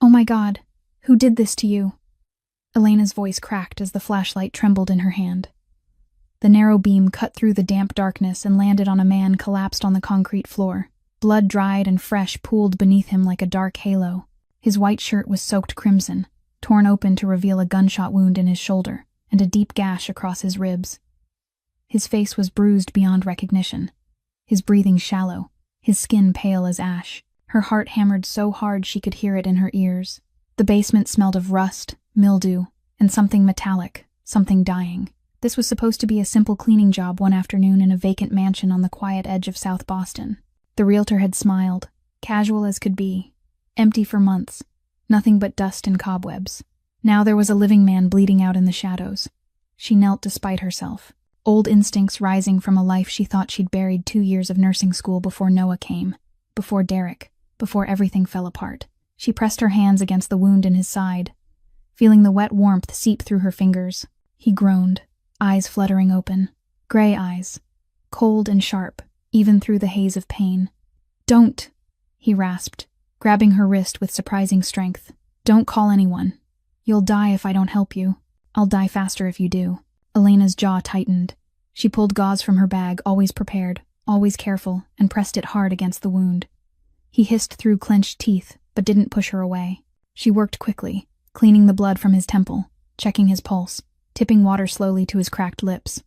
"Oh my God, who did this to you?" Elena's voice cracked as the flashlight trembled in her hand. The narrow beam cut through the damp darkness and landed on a man collapsed on the concrete floor. Blood dried and fresh pooled beneath him like a dark halo. His white shirt was soaked crimson, torn open to reveal a gunshot wound in his shoulder and a deep gash across his ribs. His face was bruised beyond recognition, his breathing shallow, his skin pale as ash. Her heart hammered so hard she could hear it in her ears. The basement smelled of rust, mildew, and something metallic, something dying. This was supposed to be a simple cleaning job one afternoon in a vacant mansion on the quiet edge of South Boston. The realtor had smiled, casual as could be, empty for months, nothing but dust and cobwebs. Now there was a living man bleeding out in the shadows. She knelt despite herself, old instincts rising from a life she thought she'd buried 2 years of nursing school before Noah came, before Derek, before everything fell apart. She pressed her hands against the wound in his side, feeling the wet warmth seep through her fingers. He groaned, eyes fluttering open, gray eyes, cold and sharp, even through the haze of pain. "Don't," he rasped, grabbing her wrist with surprising strength. "Don't call anyone. You'll die if I don't help you. I'll die faster if you do." Elena's jaw tightened. She pulled gauze from her bag, always prepared, always careful, and pressed it hard against the wound. He hissed through clenched teeth, but didn't push her away. She worked quickly, cleaning the blood from his temple, checking his pulse, tipping water slowly to his cracked lips.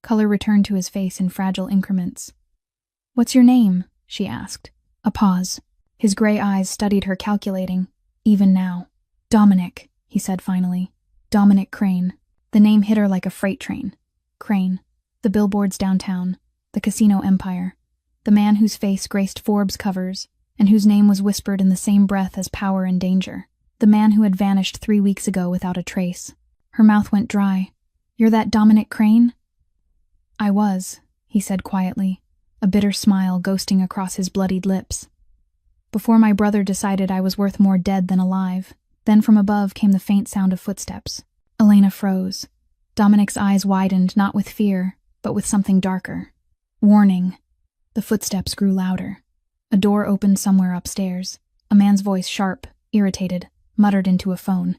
Color returned to his face in fragile increments. "What's your name?" she asked. A pause. His gray eyes studied her, calculating. Even now. "Dominic," he said finally. "Dominic Crane." The name hit her like a freight train. Crane. The billboards downtown. The casino empire. The man whose face graced Forbes covers, and whose name was whispered in the same breath as power and danger. The man who had vanished 3 weeks ago without a trace. Her mouth went dry. "You're that Dominic Crane?" "I was," he said quietly, a bitter smile ghosting across his bloodied lips. "Before my brother decided I was worth more dead than alive." Then from above came the faint sound of footsteps. Elena froze. Dominic's eyes widened, not with fear, but with something darker. Warning. The footsteps grew louder. A door opened somewhere upstairs. A man's voice, sharp, irritated, muttered into a phone.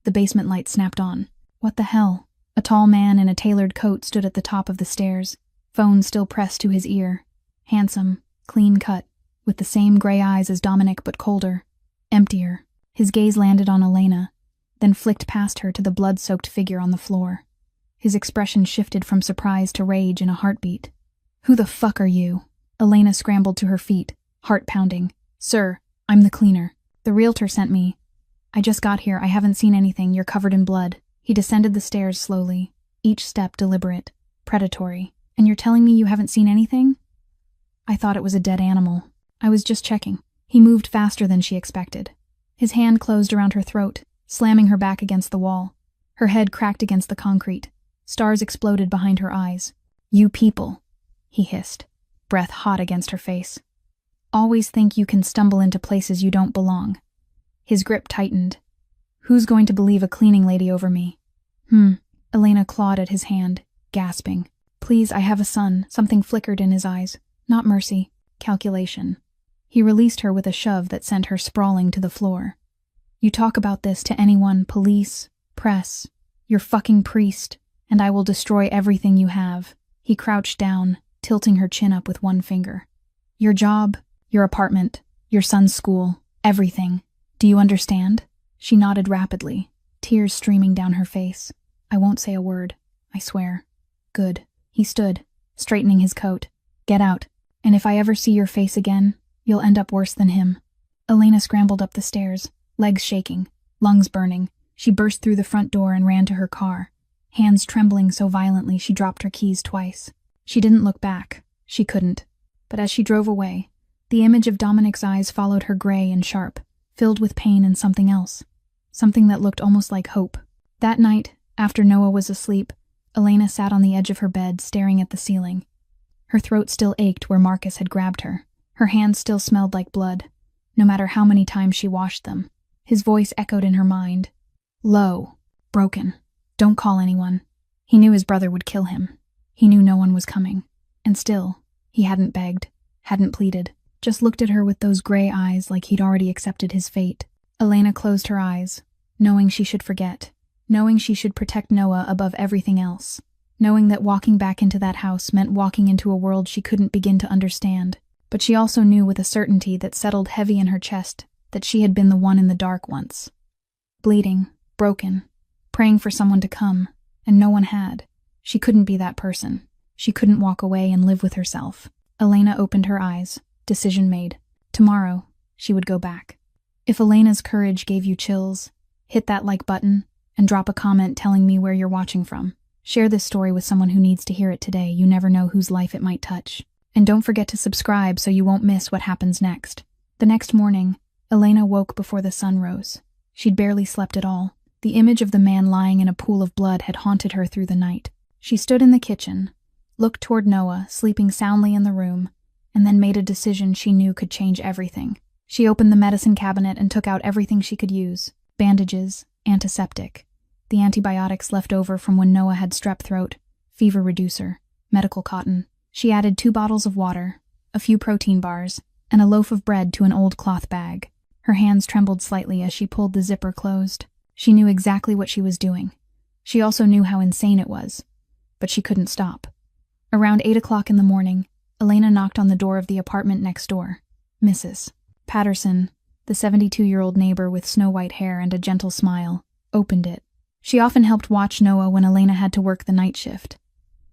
The basement light snapped on. What the hell? A tall man in a tailored coat stood at the top of the stairs, phone still pressed to his ear. Handsome, clean cut, with the same gray eyes as Dominic but colder. Emptier. His gaze landed on Elena, then flicked past her to the blood-soaked figure on the floor. His expression shifted from surprise to rage in a heartbeat. "Who the fuck are you?" Elena scrambled to her feet, heart pounding. "Sir, I'm the cleaner. The realtor sent me. I just got here, I haven't seen anything, you're covered in blood." He descended the stairs slowly, each step deliberate, predatory. "And you're telling me you haven't seen anything?" "I thought it was a dead animal. I was just checking." He moved faster than she expected. His hand closed around her throat, slamming her back against the wall. Her head cracked against the concrete. Stars exploded behind her eyes. "You people," he hissed, breath hot against her face. "Always think you can stumble into places you don't belong." His grip tightened. "Who's going to believe a cleaning lady over me?" Elena clawed at his hand, gasping. "Please, I have a son." Something flickered in his eyes. Not mercy, calculation. He released her with a shove that sent her sprawling to the floor. "You talk about this to anyone, police, press, your fucking priest, and I will destroy everything you have." He crouched down, tilting her chin up with one finger. "Your job, your apartment, your son's school, everything. Do you understand?" She nodded rapidly, tears streaming down her face. "I won't say a word, I swear." "Good." He stood, straightening his coat. "Get out, and if I ever see your face again, you'll end up worse than him." Elena scrambled up the stairs, legs shaking, lungs burning. She burst through the front door and ran to her car, hands trembling so violently she dropped her keys twice. She didn't look back. She couldn't. But as she drove away, the image of Dominic's eyes followed her, gray and sharp, filled with pain and something else. Something that looked almost like hope. That night, after Noah was asleep, Elena sat on the edge of her bed, staring at the ceiling. Her throat still ached where Marcus had grabbed her. Her hands still smelled like blood, no matter how many times she washed them. His voice echoed in her mind. Low, broken. "Don't call anyone." He knew his brother would kill him. He knew no one was coming. And still, he hadn't begged, hadn't pleaded, just looked at her with those gray eyes like he'd already accepted his fate. Elena closed her eyes, knowing she should forget, knowing she should protect Noah above everything else, knowing that walking back into that house meant walking into a world she couldn't begin to understand. But she also knew with a certainty that settled heavy in her chest that she had been the one in the dark once. Bleeding, broken, praying for someone to come, and no one had. She couldn't be that person. She couldn't walk away and live with herself. Elena opened her eyes. Decision made. Tomorrow, she would go back. If Elena's courage gave you chills, hit that like button and drop a comment telling me where you're watching from. Share this story with someone who needs to hear it today. You never know whose life it might touch. And don't forget to subscribe so you won't miss what happens next. The next morning, Elena woke before the sun rose. She'd barely slept at all. The image of the man lying in a pool of blood had haunted her through the night. She stood in the kitchen, looked toward Noah, sleeping soundly in the room, and then made a decision she knew could change everything. She opened the medicine cabinet and took out everything she could use. Bandages, antiseptic, the antibiotics left over from when Noah had strep throat, fever reducer, medical cotton. She added 2 bottles of water, a few protein bars, and a loaf of bread to an old cloth bag. Her hands trembled slightly as she pulled the zipper closed. She knew exactly what she was doing. She also knew how insane it was, but she couldn't stop. Around 8 o'clock in the morning, Elena knocked on the door of the apartment next door. Mrs. Patterson, the 72-year-old neighbor with snow-white hair and a gentle smile, opened it. She often helped watch Noah when Elena had to work the night shift.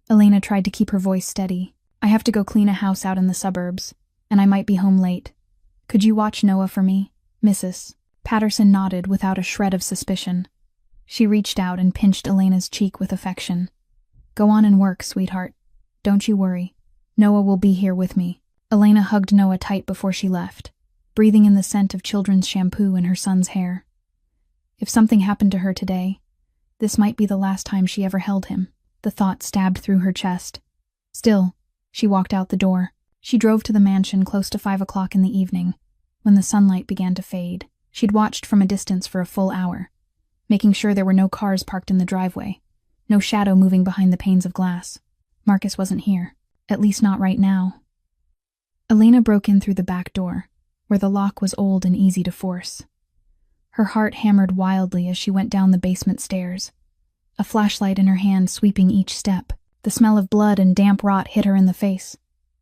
Elena tried to keep her voice steady. I have to go clean a house out in the suburbs, and I might be home late. Could you watch Noah for me, Mrs. Patterson nodded without a shred of suspicion. She reached out and pinched Elena's cheek with affection. Go on and work, sweetheart. Don't you worry. Noah will be here with me. Elena hugged Noah tight before she left, breathing in the scent of children's shampoo in her son's hair. If something happened to her today, this might be the last time she ever held him. The thought stabbed through her chest. Still, she walked out the door. She drove to the mansion close to 5 o'clock in the evening, when the sunlight began to fade. She'd watched from a distance for a full hour, making sure there were no cars parked in the driveway, no shadow moving behind the panes of glass. Marcus wasn't here, at least not right now. Elena broke in through the back door, where the lock was old and easy to force. Her heart hammered wildly as she went down the basement stairs, a flashlight in her hand sweeping each step. The smell of blood and damp rot hit her in the face.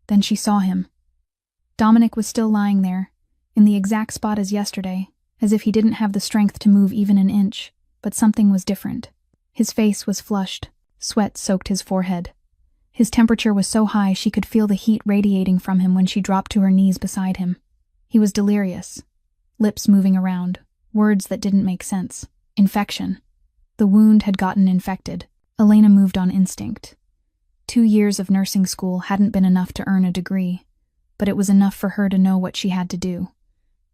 Then she saw him. Dominic was still lying there, in the exact spot as yesterday, as if he didn't have the strength to move even an inch, but something was different. His face was flushed, sweat soaked his forehead. His temperature was so high she could feel the heat radiating from him when she dropped to her knees beside him. He was delirious, lips moving around, words that didn't make sense. Infection. The wound had gotten infected. Elena moved on instinct. 2 years of nursing school hadn't been enough to earn a degree, but it was enough for her to know what she had to do.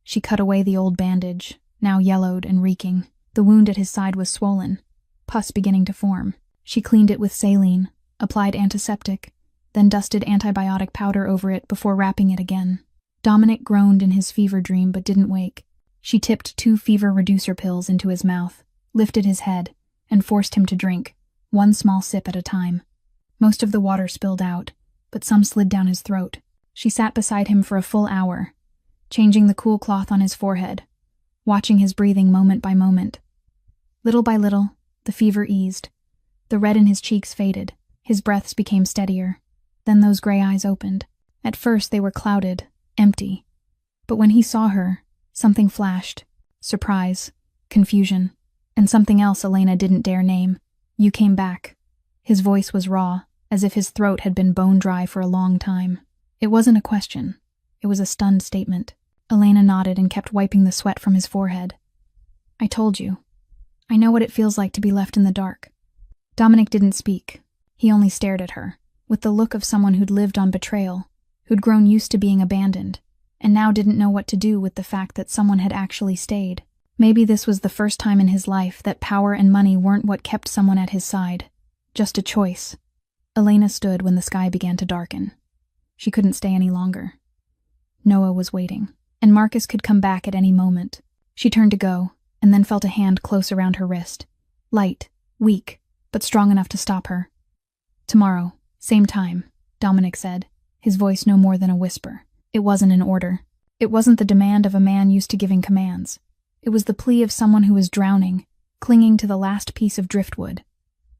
She cut away the old bandage, now yellowed and reeking. The wound at his side was swollen, pus beginning to form. She cleaned it with saline, applied antiseptic, then dusted antibiotic powder over it before wrapping it again. Dominic groaned in his fever dream but didn't wake. She tipped 2 fever reducer pills into his mouth, lifted his head, and forced him to drink, 1 small sip at a time. Most of the water spilled out, but some slid down his throat. She sat beside him for a full hour, changing the cool cloth on his forehead, watching his breathing moment by moment. Little by little, the fever eased. The red in his cheeks faded. His breaths became steadier. Then those gray eyes opened. At first they were clouded, empty. But when he saw her, something flashed. Surprise, confusion, and something else Elena didn't dare name. You came back. His voice was raw, as if his throat had been bone dry for a long time. It wasn't a question. It was a stunned statement. Elena nodded and kept wiping the sweat from his forehead. I told you. I know what it feels like to be left in the dark. Dominic didn't speak. He only stared at her, with the look of someone who'd lived on betrayal, who'd grown used to being abandoned, and now didn't know what to do with the fact that someone had actually stayed. Maybe this was the first time in his life that power and money weren't what kept someone at his side. Just a choice. Elena stood when the sky began to darken. She couldn't stay any longer. Noah was waiting, and Marcus could come back at any moment. She turned to go, and then felt a hand close around her wrist. Light, weak, but strong enough to stop her. Tomorrow, same time, Dominic said, his voice no more than a whisper. It wasn't an order. It wasn't the demand of a man used to giving commands. It was the plea of someone who was drowning, clinging to the last piece of driftwood.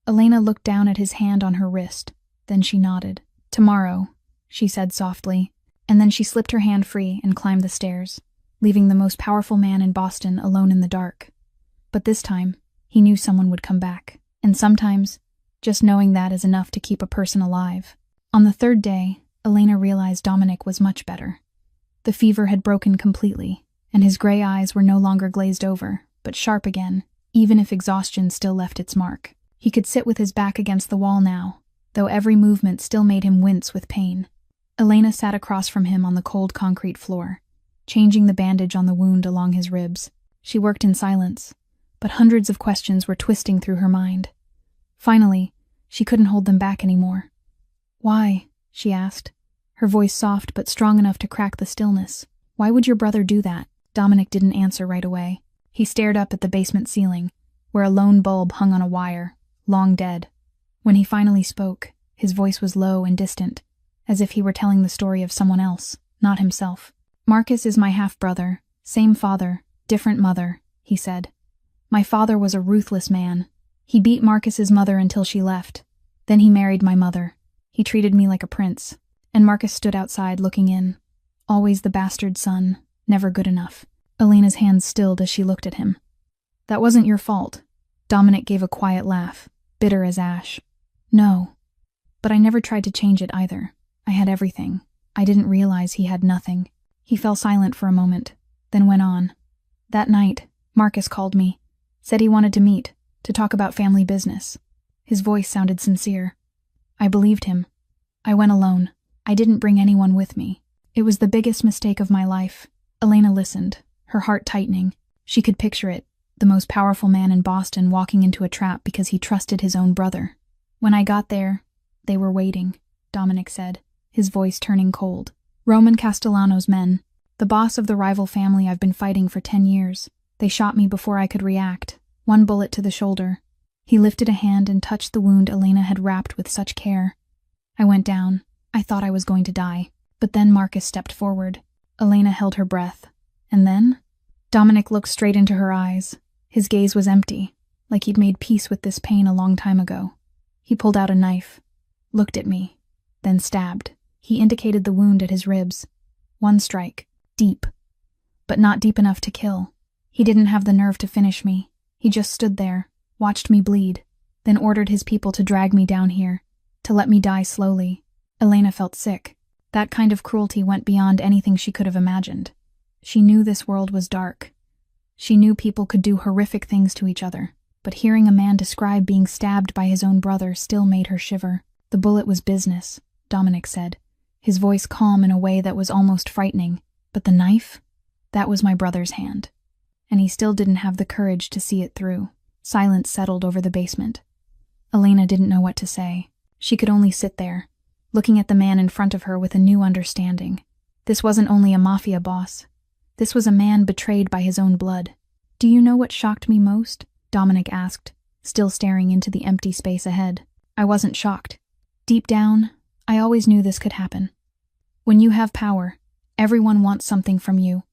Elena looked down at his hand on her wrist. Then she nodded. "Tomorrow," she said softly, and then she slipped her hand free and climbed the stairs, leaving the most powerful man in Boston alone in the dark. But this time, he knew someone would come back. And sometimes, just knowing that is enough to keep a person alive. On the third day, Elena realized Dominic was much better. The fever had broken completely, and his gray eyes were no longer glazed over, but sharp again, even if exhaustion still left its mark. He could sit with his back against the wall now, though every movement still made him wince with pain. Elena sat across from him on the cold concrete floor, changing the bandage on the wound along his ribs. She worked in silence, but hundreds of questions were twisting through her mind. Finally, she couldn't hold them back anymore. "Why?" she asked, her voice soft but strong enough to crack the stillness. "Why would your brother do that?" Dominic didn't answer right away. He stared up at the basement ceiling, where a lone bulb hung on a wire, long dead. When he finally spoke, his voice was low and distant, as if he were telling the story of someone else, not himself. "Marcus is my half-brother, same father, different mother," he said. "My father was a ruthless man. He beat Marcus's mother until she left. Then he married my mother. He treated me like a prince." And Marcus stood outside looking in. Always the bastard son, never good enough. Elena's hands stilled as she looked at him. "That wasn't your fault." Dominic gave a quiet laugh, bitter as ash. "No. But I never tried to change it either. I had everything. I didn't realize he had nothing." He fell silent for a moment, then went on. "That night, Marcus called me, said he wanted to meet, to talk about family business." His voice sounded sincere. I believed him. I went alone. I didn't bring anyone with me. It was the biggest mistake of my life. Elena listened, her heart tightening. She could picture it, the most powerful man in Boston walking into a trap because he trusted his own brother. "When I got there, they were waiting," Dominic said, his voice turning cold. "Roman Castellano's men, the boss of the rival family I've been fighting for 10 years. They shot me before I could react, one bullet to the shoulder." He lifted a hand and touched the wound Elena had wrapped with such care. "I went down. I thought I was going to die. But then Marcus stepped forward." Elena held her breath. "And then?" Dominic looked straight into her eyes. His gaze was empty, like he'd made peace with this pain a long time ago. He pulled out a knife, looked at me, then stabbed. He indicated the wound at his ribs. One strike, deep, but not deep enough to kill. He didn't have the nerve to finish me. He just stood there, watched me bleed, then ordered his people to drag me down here, to let me die slowly. Elena felt sick. That kind of cruelty went beyond anything she could have imagined. She knew this world was dark. She knew people could do horrific things to each other, but hearing a man describe being stabbed by his own brother still made her shiver. "The bullet was business," Dominic said, his voice calm in a way that was almost frightening. "But the knife? That was my brother's hand." And he still didn't have the courage to see it through. Silence settled over the basement. Elena didn't know what to say. She could only sit there, looking at the man in front of her with a new understanding. This wasn't only a mafia boss. This was a man betrayed by his own blood. "Do you know what shocked me most?" Dominic asked, still staring into the empty space ahead. I wasn't shocked. Deep down, I always knew this could happen. When you have power, everyone wants something from you.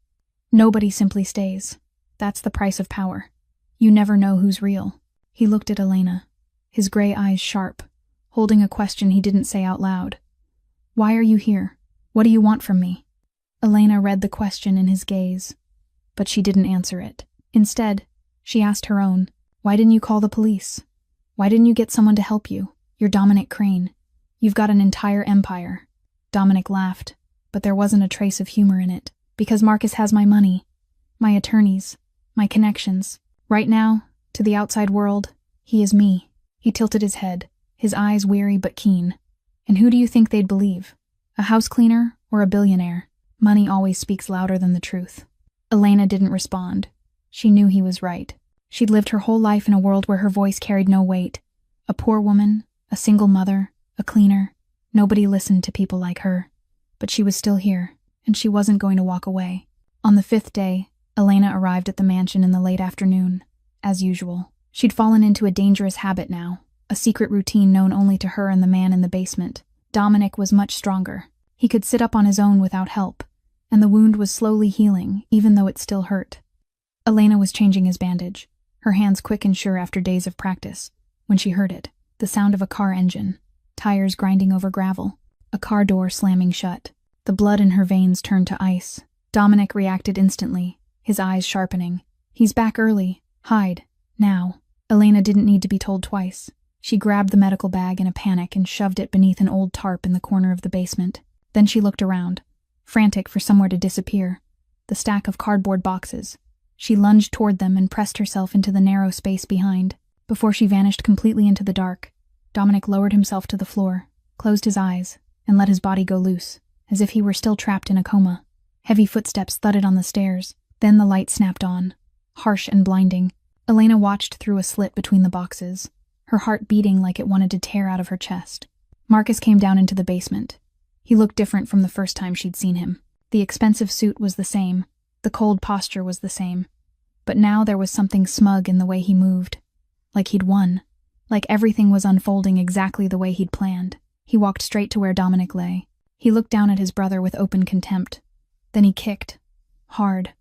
Nobody simply stays. That's the price of power. You never know who's real. He looked at Elena, his gray eyes sharp, holding a question he didn't say out loud. "Why are you here? What do you want from me?" Elena read the question in his gaze, but she didn't answer it. Instead, she asked her own. "Why didn't you call the police? Why didn't you get someone to help you? You're Dominic Crane. You've got an entire empire." Dominic laughed, but there wasn't a trace of humor in it. "Because Marcus has my money, my attorneys, my connections. Right now, to the outside world, he is me." He tilted his head, his eyes weary but keen. "And who do you think they'd believe? A house cleaner or a billionaire? Money always speaks louder than the truth." Elena didn't respond. She knew he was right. She'd lived her whole life in a world where her voice carried no weight. A poor woman, a single mother, a cleaner. Nobody listened to people like her. But she was still here, and she wasn't going to walk away. On the 5th day, Elena arrived at the mansion in the late afternoon. As usual, she'd fallen into a dangerous habit now, a secret routine known only to her and the man in the basement. Dominic was much stronger. He could sit up on his own without help, and the wound was slowly healing, even though it still hurt. Elena was changing his bandage, her hands quick and sure after days of practice, when she heard it, the sound of a car engine, tires grinding over gravel, a car door slamming shut. The blood in her veins turned to ice. Dominic reacted instantly, his eyes sharpening. He's back early. Hide. Now. Elena didn't need to be told twice. She grabbed the medical bag in a panic and shoved it beneath an old tarp in the corner of the basement. Then she looked around, frantic for somewhere to disappear. The stack of cardboard boxes. She lunged toward them and pressed herself into the narrow space behind. Before she vanished completely into the dark, Dominic lowered himself to the floor, closed his eyes, and let his body go loose, as if he were still trapped in a coma. Heavy footsteps thudded on the stairs. Then the light snapped on, harsh and blinding. Elena watched through a slit between the boxes, her heart beating like it wanted to tear out of her chest. Marcus came down into the basement. He looked different from the first time she'd seen him. The expensive suit was the same. The cold posture was the same. But now there was something smug in the way he moved. Like he'd won. Like everything was unfolding exactly the way he'd planned. He walked straight to where Dominic lay. He looked down at his brother with open contempt. Then he kicked. Hard.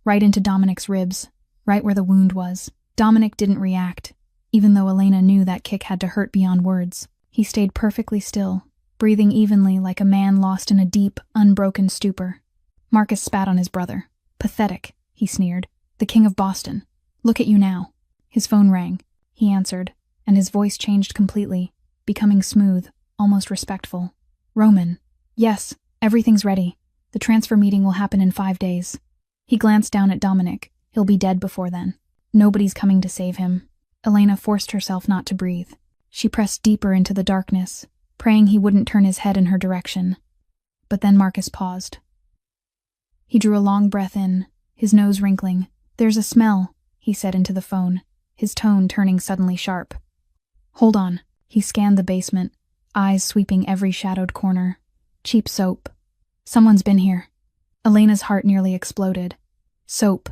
Right into Dominic's ribs. Right where the wound was. Dominic didn't react, even though Elena knew that kick had to hurt beyond words. He stayed perfectly still, breathing evenly like a man lost in a deep, unbroken stupor. Marcus spat on his brother. Pathetic, he sneered. The king of Boston. Look at you now. His phone rang. He answered, and his voice changed completely, becoming smooth, almost respectful. Roman. Yes, everything's ready. The transfer meeting will happen in 5 days. He glanced down at Dominic. He'll be dead before then. Nobody's coming to save him. Elena forced herself not to breathe. She pressed deeper into the darkness, praying he wouldn't turn his head in her direction. But then Marcus paused. He drew a long breath in, his nose wrinkling. There's a smell, he said into the phone, his tone turning suddenly sharp. Hold on. He scanned the basement, eyes sweeping every shadowed corner. Cheap soap. Someone's been here. Elena's heart nearly exploded. Soap.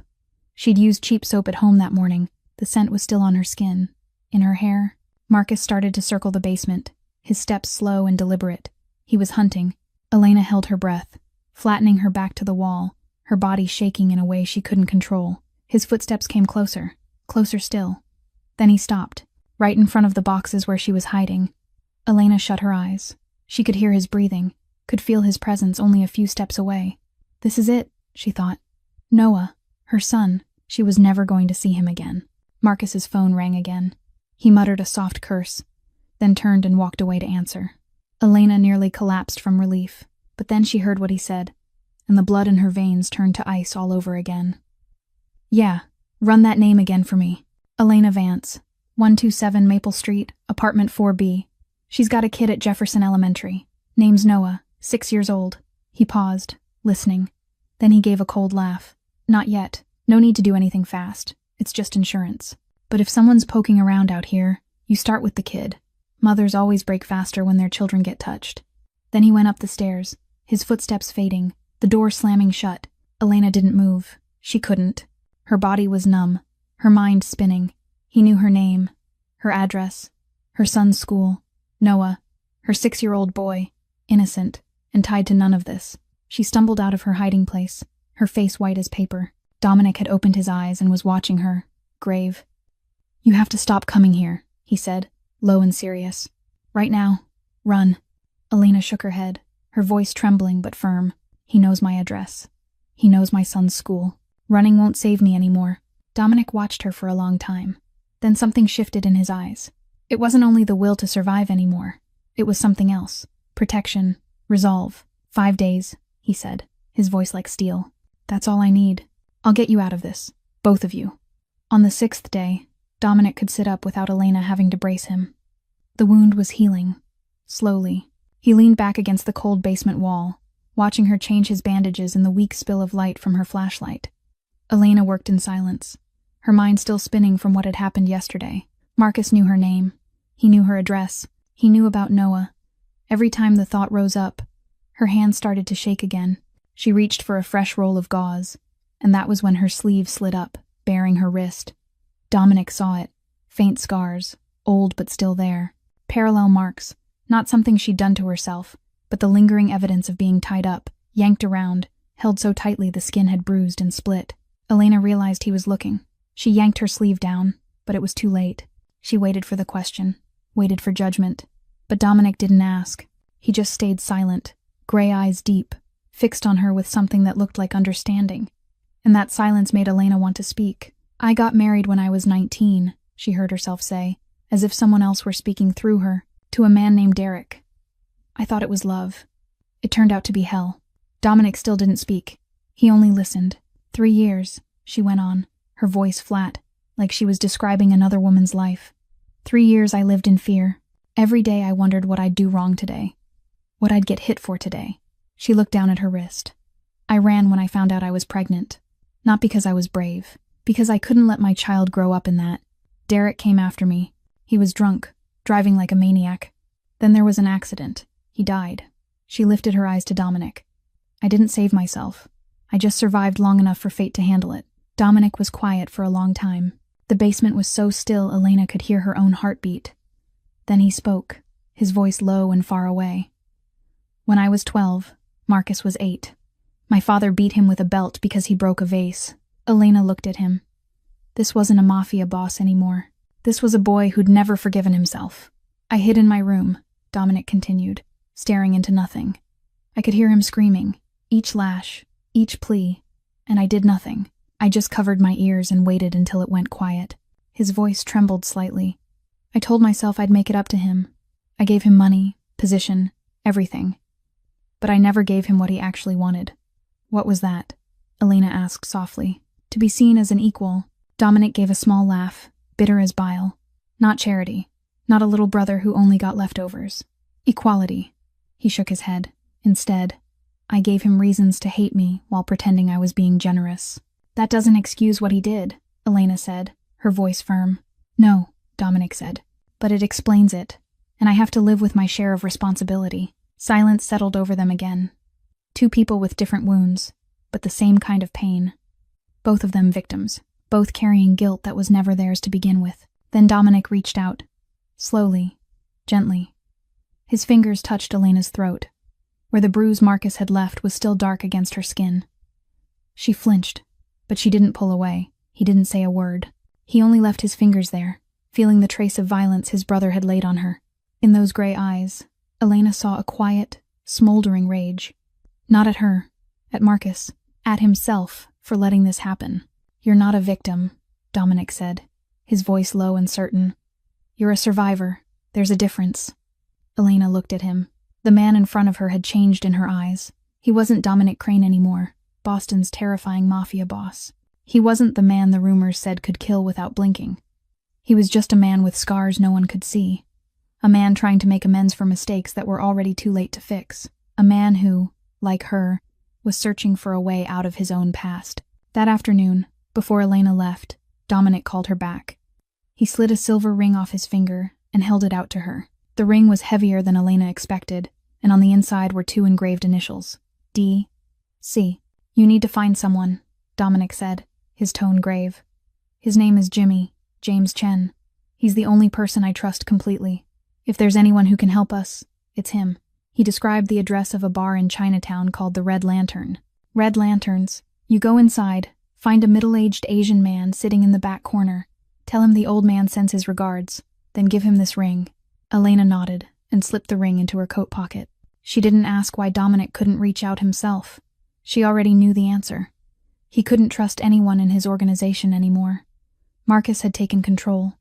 She'd used cheap soap at home that morning. The scent was still on her skin. In her hair. Marcus started to circle the basement, his steps slow and deliberate. He was hunting. Elena held her breath, flattening her back to the wall, her body shaking in a way she couldn't control. His footsteps came closer, closer still. Then he stopped, right in front of the boxes where she was hiding. Elena shut her eyes. She could hear his breathing, could feel his presence only a few steps away. This is it, she thought. Noah, her son. She was never going to see him again. Marcus's phone rang again. He muttered a soft curse, then turned and walked away to answer. Elena nearly collapsed from relief, but then she heard what he said, and the blood in her veins turned to ice all over again. Yeah, run that name again for me. Elena Vance, 127 Maple Street, apartment 4B. She's got a kid at Jefferson Elementary. Name's Noah, 6 years old. He paused, listening. Then he gave a cold laugh. Not yet. No need to do anything fast. It's just insurance. But if someone's poking around out here, you start with the kid. Mothers always break faster when their children get touched. Then he went up the stairs, his footsteps fading, the door slamming shut. Elena didn't move. She couldn't. Her body was numb, her mind spinning. He knew her name, her address, her son's school, Noah, her 6-year-old boy, innocent, and tied to none of this. She stumbled out of her hiding place, her face white as paper. Dominic had opened his eyes and was watching her, grave. You have to stop coming here, he said, low and serious. Right now. Run. Elena shook her head, her voice trembling but firm. He knows my address. He knows my son's school. Running won't save me anymore. Dominic watched her for a long time. Then something shifted in his eyes. It wasn't only the will to survive anymore. It was something else. Protection. Resolve. 5 days, he said, his voice like steel. That's all I need. I'll get you out of this. Both of you. On the 6th day, Dominic could sit up without Elena having to brace him. The wound was healing. Slowly. He leaned back against the cold basement wall, watching her change his bandages in the weak spill of light from her flashlight. Elena worked in silence, her mind still spinning from what had happened yesterday. Marcus knew her name. He knew her address. He knew about Noah. Every time the thought rose up, her hand started to shake again. She reached for a fresh roll of gauze, and that was when her sleeve slid up, baring her wrist. Dominic saw it. Faint scars, old but still there. Parallel marks, not something she'd done to herself, but the lingering evidence of being tied up, yanked around, held so tightly the skin had bruised and split. Elena realized he was looking. She yanked her sleeve down, but it was too late. She waited for the question, waited for judgment. But Dominic didn't ask. He just stayed silent, gray eyes deep, fixed on her with something that looked like understanding. And that silence made Elena want to speak. "I got married when I was 19, she heard herself say, as if someone else were speaking through her, to a man named Derek. I thought it was love. It turned out to be hell." Dominic still didn't speak. He only listened. 3 years, she went on, her voice flat, like she was describing another woman's life. 3 years I lived in fear. Every day I wondered what I'd do wrong today. What I'd get hit for today. She looked down at her wrist. "I ran when I found out I was pregnant. Not because I was brave. Because I couldn't let my child grow up in that. Derek came after me. He was drunk, driving like a maniac. Then there was an accident. He died." She lifted her eyes to Dominic. "I didn't save myself. I just survived long enough for fate to handle it." Dominic was quiet for a long time. The basement was so still Elena could hear her own heartbeat. Then he spoke, his voice low and far away. "When I was 12, Marcus was 8. My father beat him with a belt because he broke a vase." Elena looked at him. This wasn't a mafia boss anymore. This was a boy who'd never forgiven himself. "I hid in my room," Dominic continued, staring into nothing. "I could hear him screaming, each lash, each plea, and I did nothing. I just covered my ears and waited until it went quiet." His voice trembled slightly. "I told myself I'd make it up to him. I gave him money, position, everything. But I never gave him what he actually wanted." "What was that?" Elena asked softly. "To be seen as an equal." Dominic gave a small laugh, bitter as bile. "Not charity. Not a little brother who only got leftovers. Equality." He shook his head. "Instead, I gave him reasons to hate me while pretending I was being generous." "That doesn't excuse what he did," Elena said, her voice firm. "No," Dominic said, "but it explains it, and I have to live with my share of responsibility." Silence settled over them again. Two people with different wounds, but the same kind of pain. Both of them victims, both carrying guilt that was never theirs to begin with. Then Dominic reached out, slowly, gently. His fingers touched Elena's throat. Where the bruise Marcus had left was still dark against her skin. She flinched, but she didn't pull away. He didn't say a word. He only left his fingers there, feeling the trace of violence his brother had laid on her. In those gray eyes, Elena saw a quiet, smoldering rage. Not at her, at Marcus, at himself for letting this happen. "You're not a victim," Dominic said, his voice low and certain. "You're a survivor. There's a difference." Elena looked at him. The man in front of her had changed in her eyes. He wasn't Dominic Crane anymore, Boston's terrifying mafia boss. He wasn't the man the rumors said could kill without blinking. He was just a man with scars no one could see. A man trying to make amends for mistakes that were already too late to fix. A man who, like her, was searching for a way out of his own past. That afternoon, before Elena left, Dominic called her back. He slid a silver ring off his finger and held it out to her. The ring was heavier than Elena expected, and on the inside were 2 engraved initials. D.C. "You need to find someone," Dominic said, his tone grave. "His name is Jimmy, James Chen. He's the only person I trust completely. If there's anyone who can help us, it's him." He described the address of a bar in Chinatown called the Red Lantern. "Red Lanterns. You go inside, find a middle-aged Asian man sitting in the back corner. Tell him the old man sends his regards, then give him this ring." Elena nodded and slipped the ring into her coat pocket. She didn't ask why Dominic couldn't reach out himself. She already knew the answer. He couldn't trust anyone in his organization anymore. Marcus had taken control.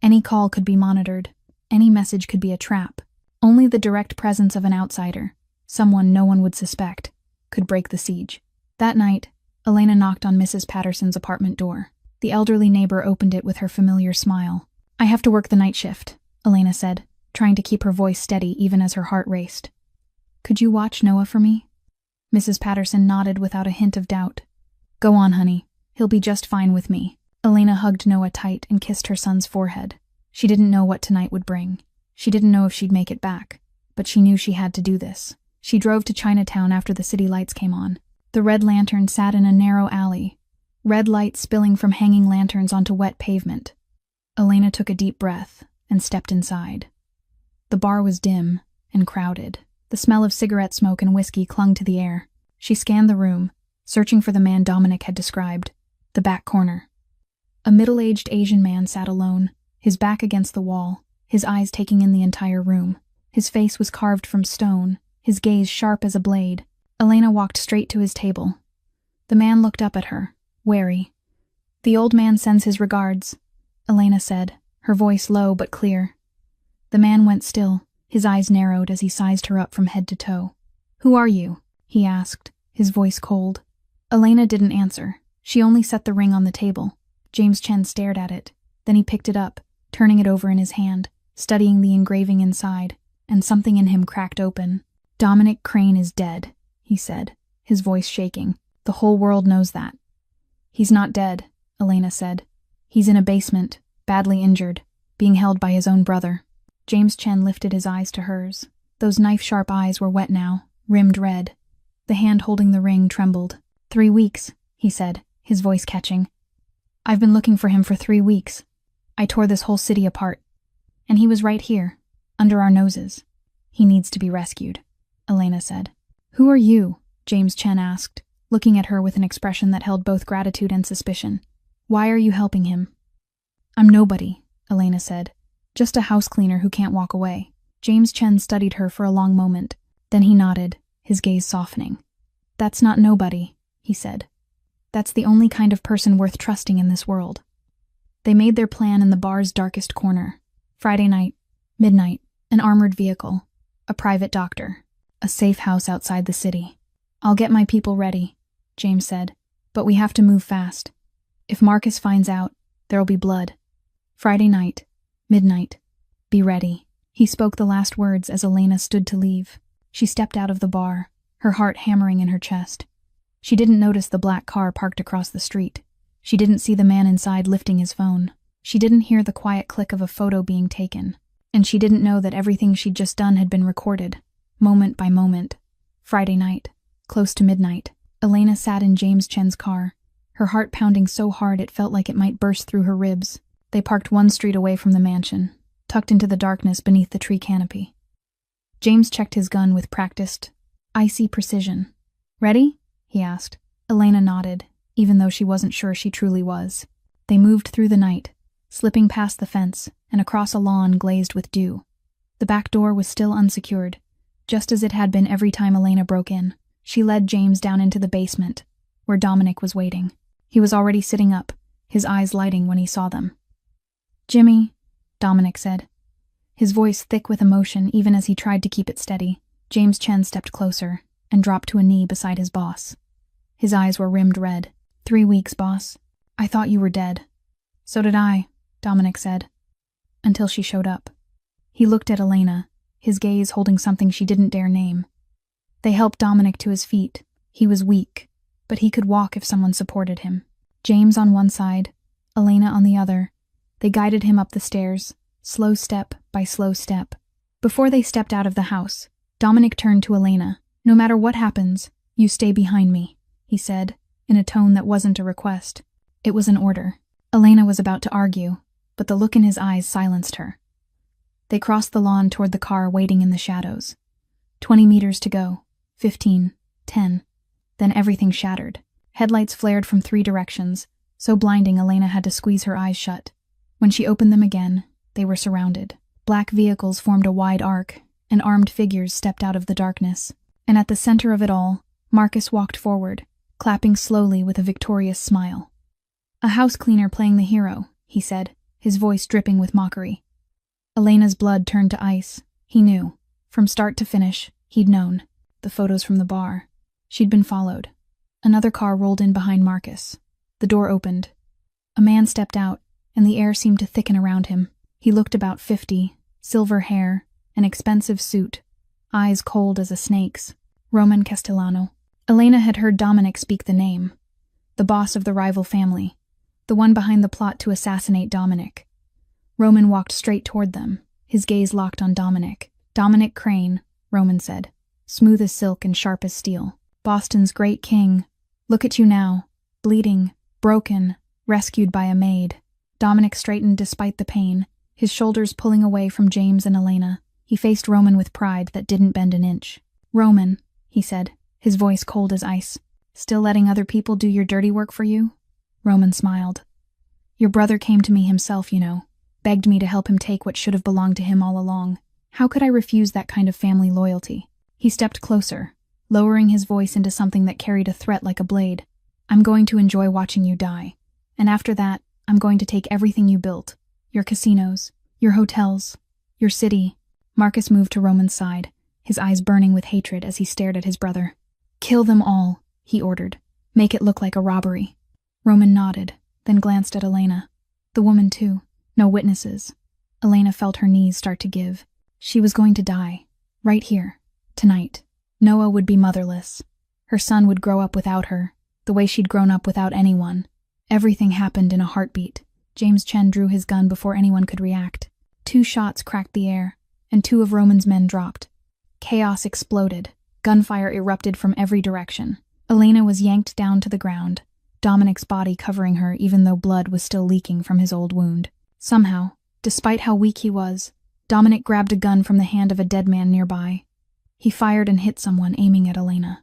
Any call could be monitored. Any message could be a trap. Only the direct presence of an outsider, someone no one would suspect, could break the siege. That night, Elena knocked on Mrs. Patterson's apartment door. The elderly neighbor opened it with her familiar smile. "I have to work the night shift," Elena said, trying to keep her voice steady even as her heart raced. "Could you watch Noah for me?" Mrs. Patterson nodded without a hint of doubt. "Go on, honey. He'll be just fine with me." Elena hugged Noah tight and kissed her son's forehead. She didn't know what tonight would bring. She didn't know if she'd make it back, but she knew she had to do this. She drove to Chinatown after the city lights came on. The Red Lantern sat in a narrow alley, red light spilling from hanging lanterns onto wet pavement. Elena took a deep breath and stepped inside. The bar was dim and crowded. The smell of cigarette smoke and whiskey clung to the air. She scanned the room, searching for the man Dominic had described. The back corner. A middle-aged Asian man sat alone, his back against the wall, his eyes taking in the entire room. His face was carved from stone, his gaze sharp as a blade. Elena walked straight to his table. The man looked up at her, wary. "The old man sends his regards," Elena said, her voice low but clear. The man went still, his eyes narrowed as he sized her up from head to toe. "Who are you?" he asked, his voice cold. Elena didn't answer. She only set the ring on the table. James Chen stared at it. Then he picked it up, turning it over in his hand, studying the engraving inside, and something in him cracked open. "Dominic Crane is dead," he said, his voice shaking. "The whole world knows that." "He's not dead," Elena said. "He's in a basement, badly injured, being held by his own brother." James Chen lifted his eyes to hers. Those knife-sharp eyes were wet now, rimmed red. The hand holding the ring trembled. 3 weeks, he said, his voice catching. "I've been looking for him for 3 weeks. I tore this whole city apart. And he was right here, under our noses. He needs to be rescued," Elena said. "Who are you?" James Chen asked, looking at her with an expression that held both gratitude and suspicion. "Why are you helping him?" "I'm nobody," Elena said. "Just a house cleaner who can't walk away." James Chen studied her for a long moment. Then he nodded, his gaze softening. "That's not nobody," he said. "That's the only kind of person worth trusting in this world." They made their plan in the bar's darkest corner. Friday night, midnight, an armored vehicle, a private doctor, a safe house outside the city. "I'll get my people ready," James said, "but we have to move fast. If Marcus finds out, there'll be blood. Friday night, midnight, be ready." He spoke the last words as Elena stood to leave. She stepped out of the bar, her heart hammering in her chest. She didn't notice the black car parked across the street. She didn't see the man inside lifting his phone. She didn't hear the quiet click of a photo being taken. And she didn't know that everything she'd just done had been recorded, moment by moment. Friday night, close to midnight, Elena sat in James Chen's car, her heart pounding so hard it felt like it might burst through her ribs. They parked 1 street away from the mansion, tucked into the darkness beneath the tree canopy. James checked his gun with practiced, icy precision. "Ready?" he asked. Elena nodded, even though she wasn't sure she truly was. They moved through the night, slipping past the fence and across a lawn glazed with dew. The back door was still unsecured, just as it had been every time Elena broke in. She led James down into the basement, where Dominic was waiting. He was already sitting up, his eyes lighting when he saw them. "Jimmy," Dominic said, his voice thick with emotion even as he tried to keep it steady. James Chen stepped closer and dropped to a knee beside his boss. His eyes were rimmed red. 3 weeks, boss. I thought you were dead." "So did I," Dominic said, until she showed up. He looked at Elena, his gaze holding something she didn't dare name. They helped Dominic to his feet. He was weak, but he could walk if someone supported him. James on one side, Elena on the other. They guided him up the stairs, slow step by slow step. Before they stepped out of the house, Dominic turned to Elena. "No matter what happens, you stay behind me," he said, in a tone that wasn't a request. It was an order. Elena was about to argue, but the look in his eyes silenced her. They crossed the lawn toward the car waiting in the shadows. 20 meters to go. 15. 10. Then everything shattered. Headlights flared from 3 directions, so blinding Elena had to squeeze her eyes shut. When she opened them again, they were surrounded. Black vehicles formed a wide arc, and armed figures stepped out of the darkness. And at the center of it all, Marcus walked forward, clapping slowly with a victorious smile. "A house cleaner playing the hero," he said, his voice dripping with mockery. Elena's blood turned to ice. He knew. From start to finish, he'd known. The photos from the bar. She'd been followed. Another car rolled in behind Marcus. The door opened. A man stepped out, and the air seemed to thicken around him. He looked about 50, silver hair, an expensive suit, eyes cold as a snake's. Roman Castellano. Elena had heard Dominic speak the name. The boss of the rival family. The one behind the plot to assassinate Dominic. Roman walked straight toward them, his gaze locked on Dominic. "Dominic Crane," Roman said, smooth as silk and sharp as steel. "Boston's great king. Look at you now, bleeding, broken, rescued by a maid." Dominic straightened despite the pain, his shoulders pulling away from James and Elena. He faced Roman with pride that didn't bend an inch. "Roman," he said, his voice cold as ice, "still letting other people do your dirty work for you?" Roman smiled. Your brother came to me himself, begged me to help him take what should have belonged to him all along. How could I refuse that kind of family loyalty? He stepped closer, lowering his voice into something that carried a threat like a blade. I'm going to enjoy watching you die. And after that, I'm going to take everything you built. Your casinos, your hotels, your city. Marcus moved to Roman's side, his eyes burning with hatred as he stared at his brother. Kill them all, he ordered. Make it look like a robbery. Roman nodded, then glanced at Elena. The woman too. No witnesses. Elena felt her knees start to give. She was going to die. Right here. Tonight. Noah would be motherless. Her son would grow up without her, the way she'd grown up without anyone. Everything happened in a heartbeat. James Chen drew his gun before anyone could react. 2 shots cracked the air, and 2 of Roman's men dropped. Chaos exploded. Gunfire erupted from every direction. Elena was yanked down to the ground, Dominic's body covering her even though blood was still leaking from his old wound. Somehow, despite how weak he was, Dominic grabbed a gun from the hand of a dead man nearby. He fired and hit someone, aiming at Elena.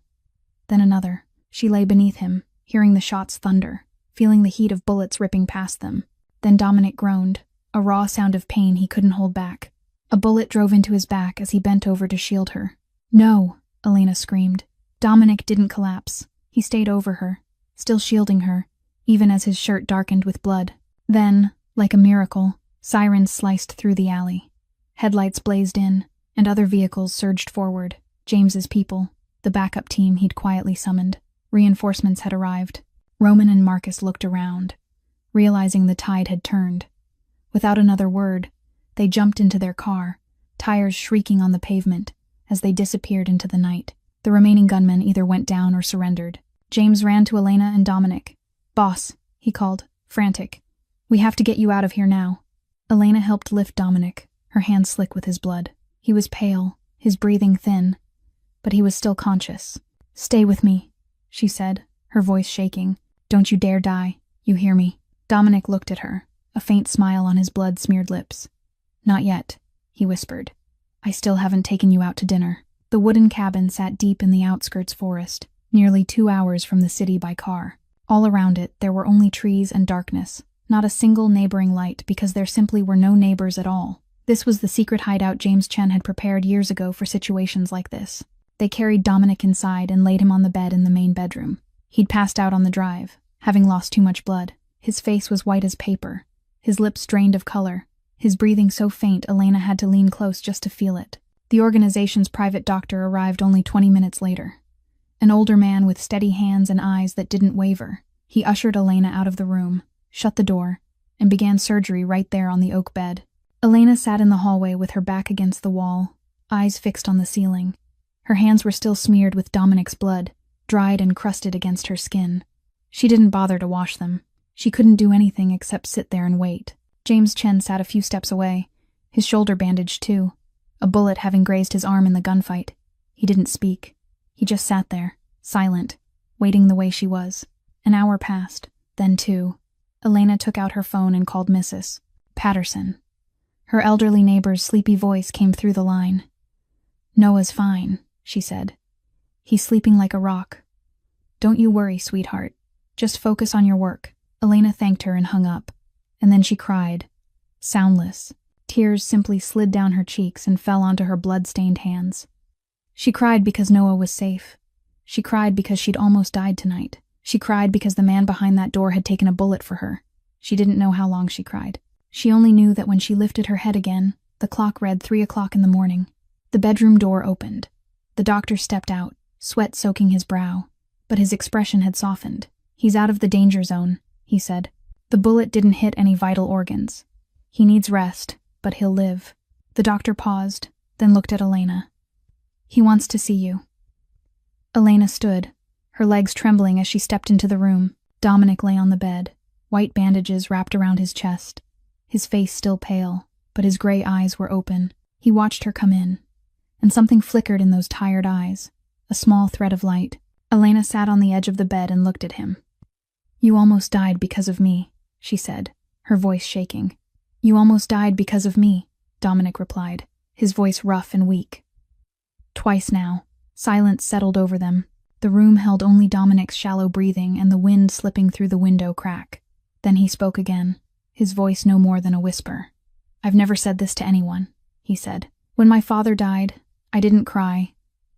Then another. She lay beneath him, hearing the shots thunder, feeling the heat of bullets ripping past them. Then Dominic groaned, a raw sound of pain he couldn't hold back. A bullet drove into his back as he bent over to shield her. No, Elena screamed. Dominic didn't collapse. He stayed over her, still shielding her, even as his shirt darkened with blood. Then, like a miracle, sirens sliced through the alley. Headlights blazed in, and other vehicles surged forward. James's people, the backup team he'd quietly summoned. Reinforcements had arrived. Roman and Marcus looked around, realizing the tide had turned. Without another word, they jumped into their car, tires shrieking on the pavement as they disappeared into the night. The remaining gunmen either went down or surrendered. James ran to Elena and Dominic. "Boss," he called, frantic. "We have to get you out of here now." Elena helped lift Dominic, her hands slick with his blood. He was pale, his breathing thin, but he was still conscious. "Stay with me," she said, her voice shaking. "Don't you dare die. You hear me?" Dominic looked at her, a faint smile on his blood-smeared lips. "Not yet," he whispered. "I still haven't taken you out to dinner." The wooden cabin sat deep in the outskirts forest, nearly 2 hours from the city by car. All around it, there were only trees and darkness, not a single neighboring light because there simply were no neighbors at all. This was the secret hideout James Chen had prepared years ago for situations like this. They carried Dominic inside and laid him on the bed in the main bedroom. He'd passed out on the drive, having lost too much blood. His face was white as paper, his lips drained of color, his breathing so faint Elena had to lean close just to feel it. The organization's private doctor arrived only 20 minutes later. An older man with steady hands and eyes that didn't waver. He ushered Elena out of the room, shut the door, and began surgery right there on the oak bed. Elena sat in the hallway with her back against the wall, eyes fixed on the ceiling. Her hands were still smeared with Dominic's blood, dried and crusted against her skin. She didn't bother to wash them. She couldn't do anything except sit there and wait. James Chen sat a few steps away, his shoulder bandaged too, a bullet having grazed his arm in the gunfight. He didn't speak. He just sat there, silent, waiting the way she was. An hour passed, then 2. Elena took out her phone and called Mrs. Patterson. Her elderly neighbor's sleepy voice came through the line. "Noah's fine," she said. "He's sleeping like a rock. Don't you worry, sweetheart. Just focus on your work." Elena thanked her and hung up. And then she cried, soundless. Tears simply slid down her cheeks and fell onto her blood-stained hands. She cried because Noah was safe. She cried because she'd almost died tonight. She cried because the man behind that door had taken a bullet for her. She didn't know how long she cried. She only knew that when she lifted her head again, the clock read 3 o'clock in the morning. The bedroom door opened. The doctor stepped out, sweat soaking his brow, but his expression had softened. "He's out of the danger zone," he said. "The bullet didn't hit any vital organs. He needs rest, but he'll live." The doctor paused, then looked at Elena. "He wants to see you." Elena stood, her legs trembling as she stepped into the room. Dominic lay on the bed, white bandages wrapped around his chest, his face still pale, but his gray eyes were open. He watched her come in, and something flickered in those tired eyes, a small thread of light. Elena sat on the edge of the bed and looked at him. "You almost died because of me," she said, her voice shaking. "You almost died because of me," Dominic replied, his voice rough and weak. Twice now. Silence settled over them. The room held only Dominic's shallow breathing and the wind slipping through the window crack. Then he spoke again, his voice no more than a whisper. "I've never said this to anyone," he said. "When my father died, I didn't cry.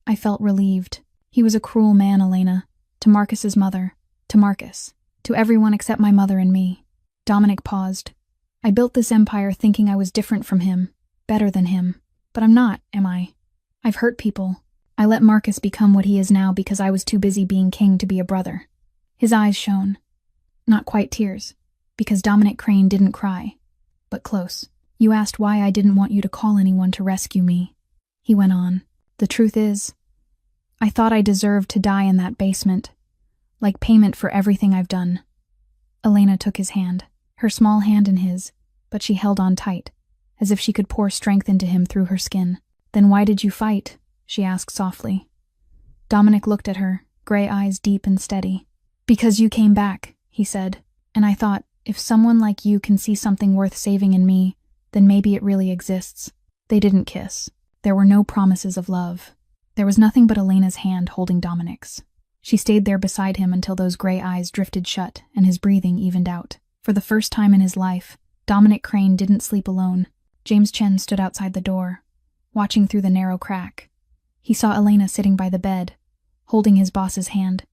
I felt relieved. He was a cruel man, Elena. To Marcus's mother, to Marcus, to everyone except my mother and me." Dominic paused. "I built this empire thinking I was different from him, better than him. But I'm not, am I? I've hurt people. I let Marcus become what he is now because I was too busy being king to be a brother." His eyes shone. Not quite tears, because Dominic Crane didn't cry, but close. "You asked why I didn't want you to call anyone to rescue me," he went on. "The truth is, I thought I deserved to die in that basement, like payment for everything I've done." Elena took his hand, her small hand in his, but she held on tight, as if she could pour strength into him through her skin. "Then why did you fight?" she asked softly. Dominic looked at her, gray eyes deep and steady. "Because you came back," he said, "and I thought, if someone like you can see something worth saving in me, then maybe it really exists." They didn't kiss. There were no promises of love. There was nothing but Elena's hand holding Dominic's. She stayed there beside him until those gray eyes drifted shut and his breathing evened out. For the first time in his life, Dominic Crane didn't sleep alone. James Chen stood outside the door, watching through the narrow crack. He saw Elena sitting by the bed, holding his boss's hand.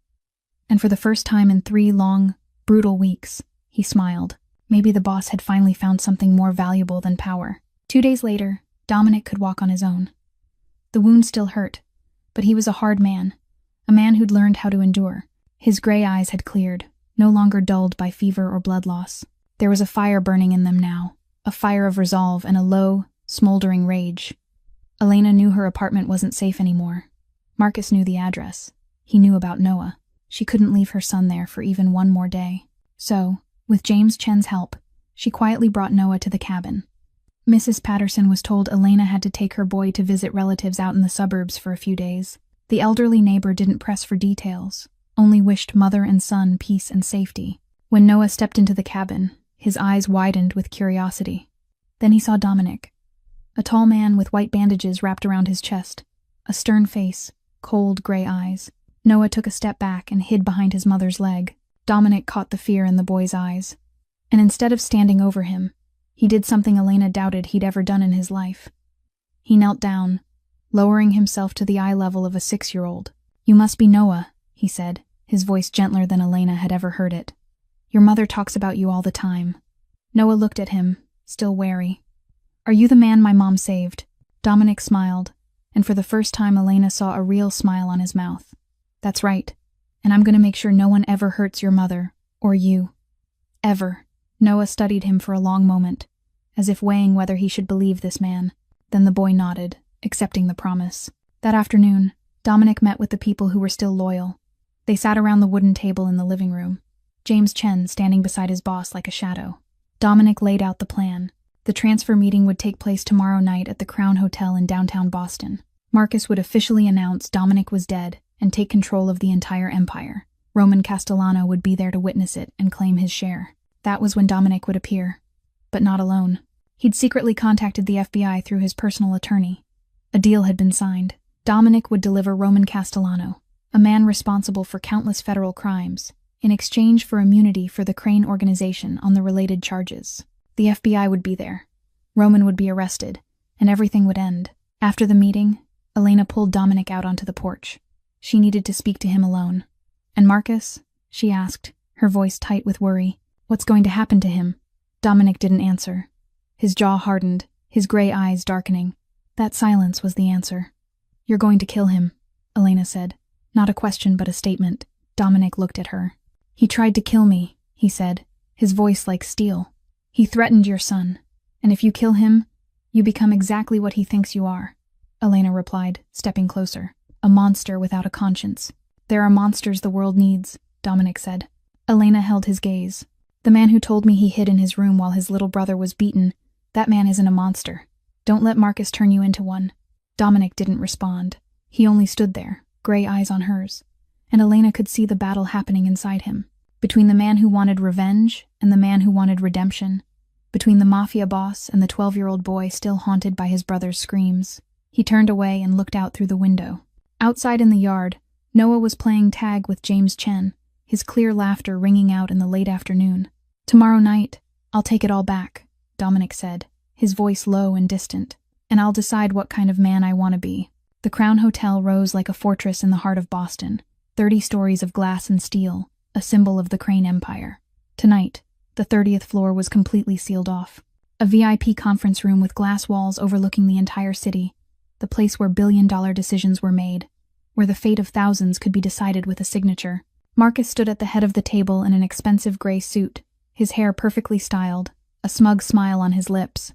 And for the first time in 3 long, brutal weeks, he smiled. Maybe the boss had finally found something more valuable than power. 2 days later, Dominic could walk on his own. The wound still hurt, but he was a hard man, a man who'd learned how to endure. His gray eyes had cleared, no longer dulled by fever or blood loss. There was a fire burning in them now, a fire of resolve and a low, smoldering rage. Elena knew her apartment wasn't safe anymore. Marcus knew the address. He knew about Noah. She couldn't leave her son there for even one more day. So, with James Chen's help, she quietly brought Noah to the cabin. Mrs. Patterson was told Elena had to take her boy to visit relatives out in the suburbs for a few days. The elderly neighbor didn't press for details, only wished mother and son peace and safety. When Noah stepped into the cabin, his eyes widened with curiosity. Then he saw Dominic, a tall man with white bandages wrapped around his chest, a stern face, cold gray eyes. Noah took a step back and hid behind his mother's leg. Dominic caught the fear in the boy's eyes. And instead of standing over him, he did something Elena doubted he'd ever done in his life. He knelt down, lowering himself to the eye level of a 6-year-old. "You must be Noah," he said, his voice gentler than Elena had ever heard it. "Your mother talks about you all the time." Noah looked at him, still wary. "Are you the man my mom saved?" Dominic smiled, and for the first time Elena saw a real smile on his mouth. "That's right, and I'm going to make sure no one ever hurts your mother, or you. Ever." Noah studied him for a long moment, as if weighing whether he should believe this man. Then the boy nodded, accepting the promise. That afternoon, Dominic met with the people who were still loyal. They sat around the wooden table in the living room, James Chen standing beside his boss like a shadow. Dominic laid out the plan. The transfer meeting would take place tomorrow night at the Crown Hotel in downtown Boston. Marcus would officially announce Dominic was dead and take control of the entire empire. Roman Castellano would be there to witness it and claim his share. That was when Dominic would appear. But not alone. He'd secretly contacted the FBI through his personal attorney. A deal had been signed. Dominic would deliver Roman Castellano, a man responsible for countless federal crimes, in exchange for immunity for the Crane organization on the related charges. The FBI would be there. Roman would be arrested, and everything would end. After the meeting, Elena pulled Dominic out onto the porch. She needed to speak to him alone. "And Marcus?" she asked, her voice tight with worry. "What's going to happen to him?" Dominic didn't answer. His jaw hardened, his gray eyes darkening. That silence was the answer. "You're going to kill him," Elena said. Not a question, but a statement. Dominic looked at her. "He tried to kill me," he said, his voice like steel. "He threatened your son, and if you kill him, you become exactly what he thinks you are," Elena replied, stepping closer. "A monster without a conscience." "There are monsters the world needs," Dominic said. Elena held his gaze. "The man who told me he hid in his room while his little brother was beaten, that man isn't a monster. Don't let Marcus turn you into one." Dominic didn't respond. He only stood there, gray eyes on hers, and Elena could see the battle happening inside him. Between the man who wanted revenge and the man who wanted redemption. Between the mafia boss and the 12-year-old boy still haunted by his brother's screams. He turned away and looked out through the window. Outside in the yard, Noah was playing tag with James Chen, his clear laughter ringing out in the late afternoon. "Tomorrow night, I'll take it all back," Dominic said, his voice low and distant, "and I'll decide what kind of man I want to be." The Crown Hotel rose like a fortress in the heart of Boston, 30 stories of glass and steel, a symbol of the Crane Empire. Tonight, the 30th floor was completely sealed off. A VIP conference room with glass walls overlooking the entire city, the place where billion-dollar decisions were made, where the fate of thousands could be decided with a signature. Marcus stood at the head of the table in an expensive gray suit, his hair perfectly styled, a smug smile on his lips.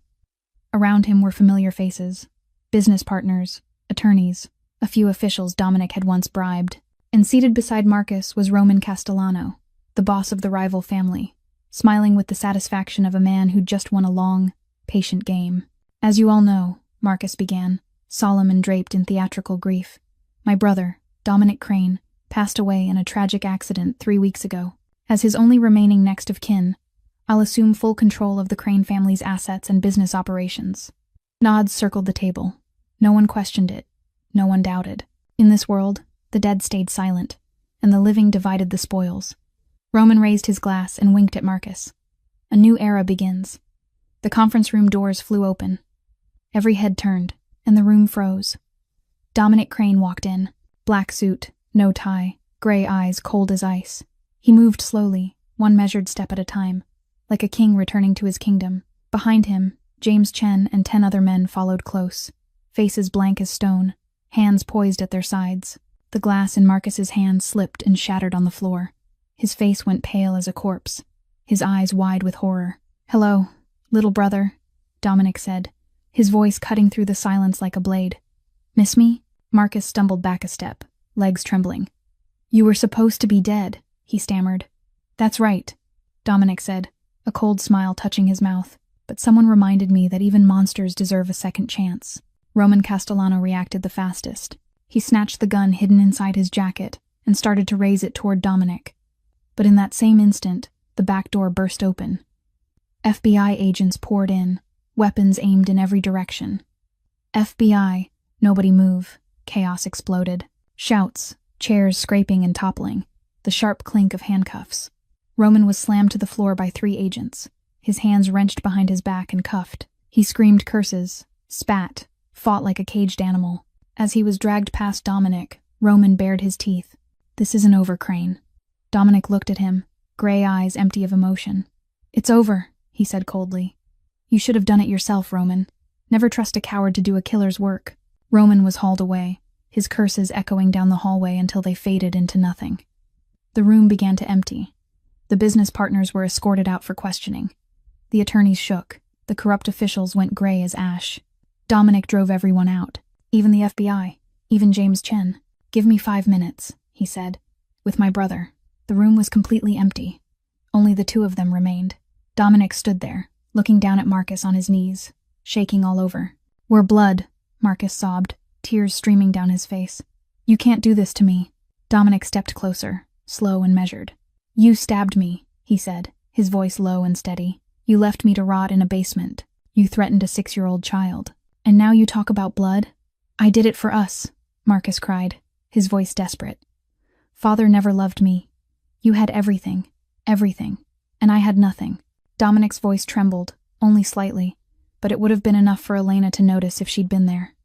Around him were familiar faces, business partners, attorneys, a few officials Dominic had once bribed. And seated beside Marcus was Roman Castellano, the boss of the rival family, smiling with the satisfaction of a man who'd just won a long, patient game. "As you all know," Marcus began, solemn and draped in theatrical grief, "my brother, Dominic Crane, passed away in a tragic accident 3 weeks ago. As his only remaining next of kin, I'll assume full control of the Crane family's assets and business operations." Nods circled the table. No one questioned it. No one doubted. In this world, the dead stayed silent, and the living divided the spoils. Roman raised his glass and winked at Marcus. A new era begins. The conference room doors flew open. Every head turned, and the room froze. Dominic Crane walked in, black suit, no tie, gray eyes cold as ice. He moved slowly, one measured step at a time, like a king returning to his kingdom. Behind him, James Chen and 10 other men followed close, faces blank as stone, hands poised at their sides. The glass in Marcus's hand slipped and shattered on the floor. His face went pale as a corpse, his eyes wide with horror. "Hello, little brother," Dominic said, his voice cutting through the silence like a blade. "Miss me?" Marcus stumbled back a step, legs trembling. "You were supposed to be dead," he stammered. "That's right," Dominic said, a cold smile touching his mouth. "But someone reminded me that even monsters deserve a second chance." Roman Castellano reacted the fastest. He snatched the gun hidden inside his jacket and started to raise it toward Dominic. But in that same instant, the back door burst open. FBI agents poured in, weapons aimed in every direction. "FBI, nobody move." Chaos exploded. Shouts, chairs scraping and toppling, the sharp clink of handcuffs. Roman was slammed to the floor by 3 agents, his hands wrenched behind his back and cuffed. He screamed curses, spat, fought like a caged animal. As he was dragged past Dominic, Roman bared his teeth. "This isn't over, Crane." Dominic looked at him, gray eyes empty of emotion. "It's over," he said coldly. "You should have done it yourself, Roman. Never trust a coward to do a killer's work." Roman was hauled away, his curses echoing down the hallway until they faded into nothing. The room began to empty. The business partners were escorted out for questioning. The attorneys shook. The corrupt officials went gray as ash. Dominic drove everyone out, even the FBI, even James Chen. "Give me 5 minutes," he said. "With my brother." The room was completely empty. Only the 2 of them remained. Dominic stood there, looking down at Marcus on his knees, shaking all over. "We're blood," Marcus sobbed, tears streaming down his face. "You can't do this to me." Dominic stepped closer, slow and measured. "You stabbed me," he said, his voice low and steady. "You left me to rot in a basement. You threatened a 6-year-old child. And now you talk about blood?" "I did it for us," Marcus cried, his voice desperate. "Father never loved me. You had everything, and I had nothing." Dominic's voice trembled, only slightly, but it would have been enough for Elena to notice if she'd been there.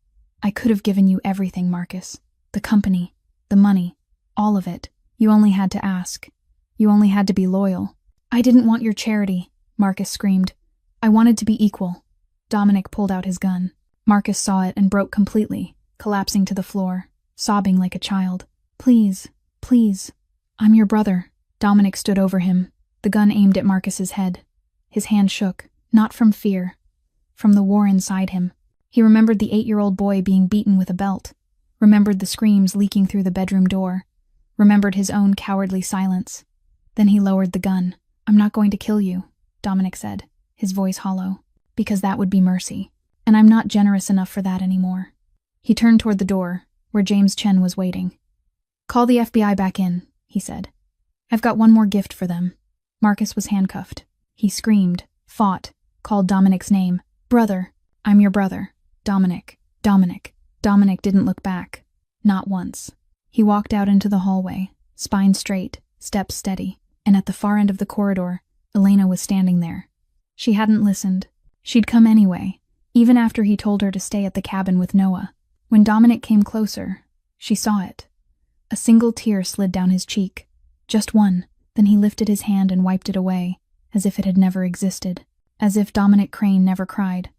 "I could have given you everything, Marcus. The company, the money, all of it. You only had to ask. You only had to be loyal." "I didn't want your charity," Marcus screamed. "I wanted to be equal." Dominic pulled out his gun. Marcus saw it and broke completely, collapsing to the floor, sobbing like a child. "Please, please, I'm your brother." Dominic stood over him, the gun aimed at Marcus's head. His hand shook, not from fear, from the war inside him. He remembered the 8-year-old boy being beaten with a belt, remembered the screams leaking through the bedroom door, remembered his own cowardly silence. Then he lowered the gun. "I'm not going to kill you," Dominic said, his voice hollow, "because that would be mercy. And I'm not generous enough for that anymore." He turned toward the door, where James Chen was waiting. "Call the FBI back in," he said. "I've got one more gift for them." Marcus was handcuffed. He screamed, fought, called Dominic's name. "Brother, I'm your brother. Dominic, Dominic." Dominic didn't look back. Not once. He walked out into the hallway, spine straight, steps steady, and at the far end of the corridor, Elena was standing there. She hadn't listened. She'd come anyway, even after he told her to stay at the cabin with Noah. When Dominic came closer, she saw it. A single tear slid down his cheek. Just one, then he lifted his hand and wiped it away, as if it had never existed, as if Dominic Crane never cried.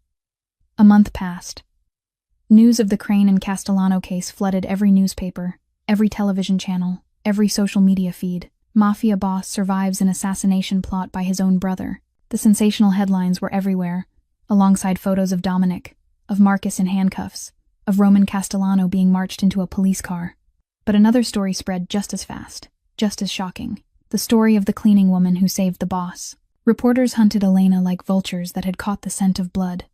A month passed. News of the Crane and Castellano case flooded every newspaper, every television channel, every social media feed. Mafia boss survives an assassination plot by his own brother. The sensational headlines were everywhere, alongside photos of Dominic, of Marcus in handcuffs, of Roman Castellano being marched into a police car. But another story spread just as fast, just as shocking. The story of the cleaning woman who saved the boss. Reporters hunted Elena like vultures that had caught the scent of blood.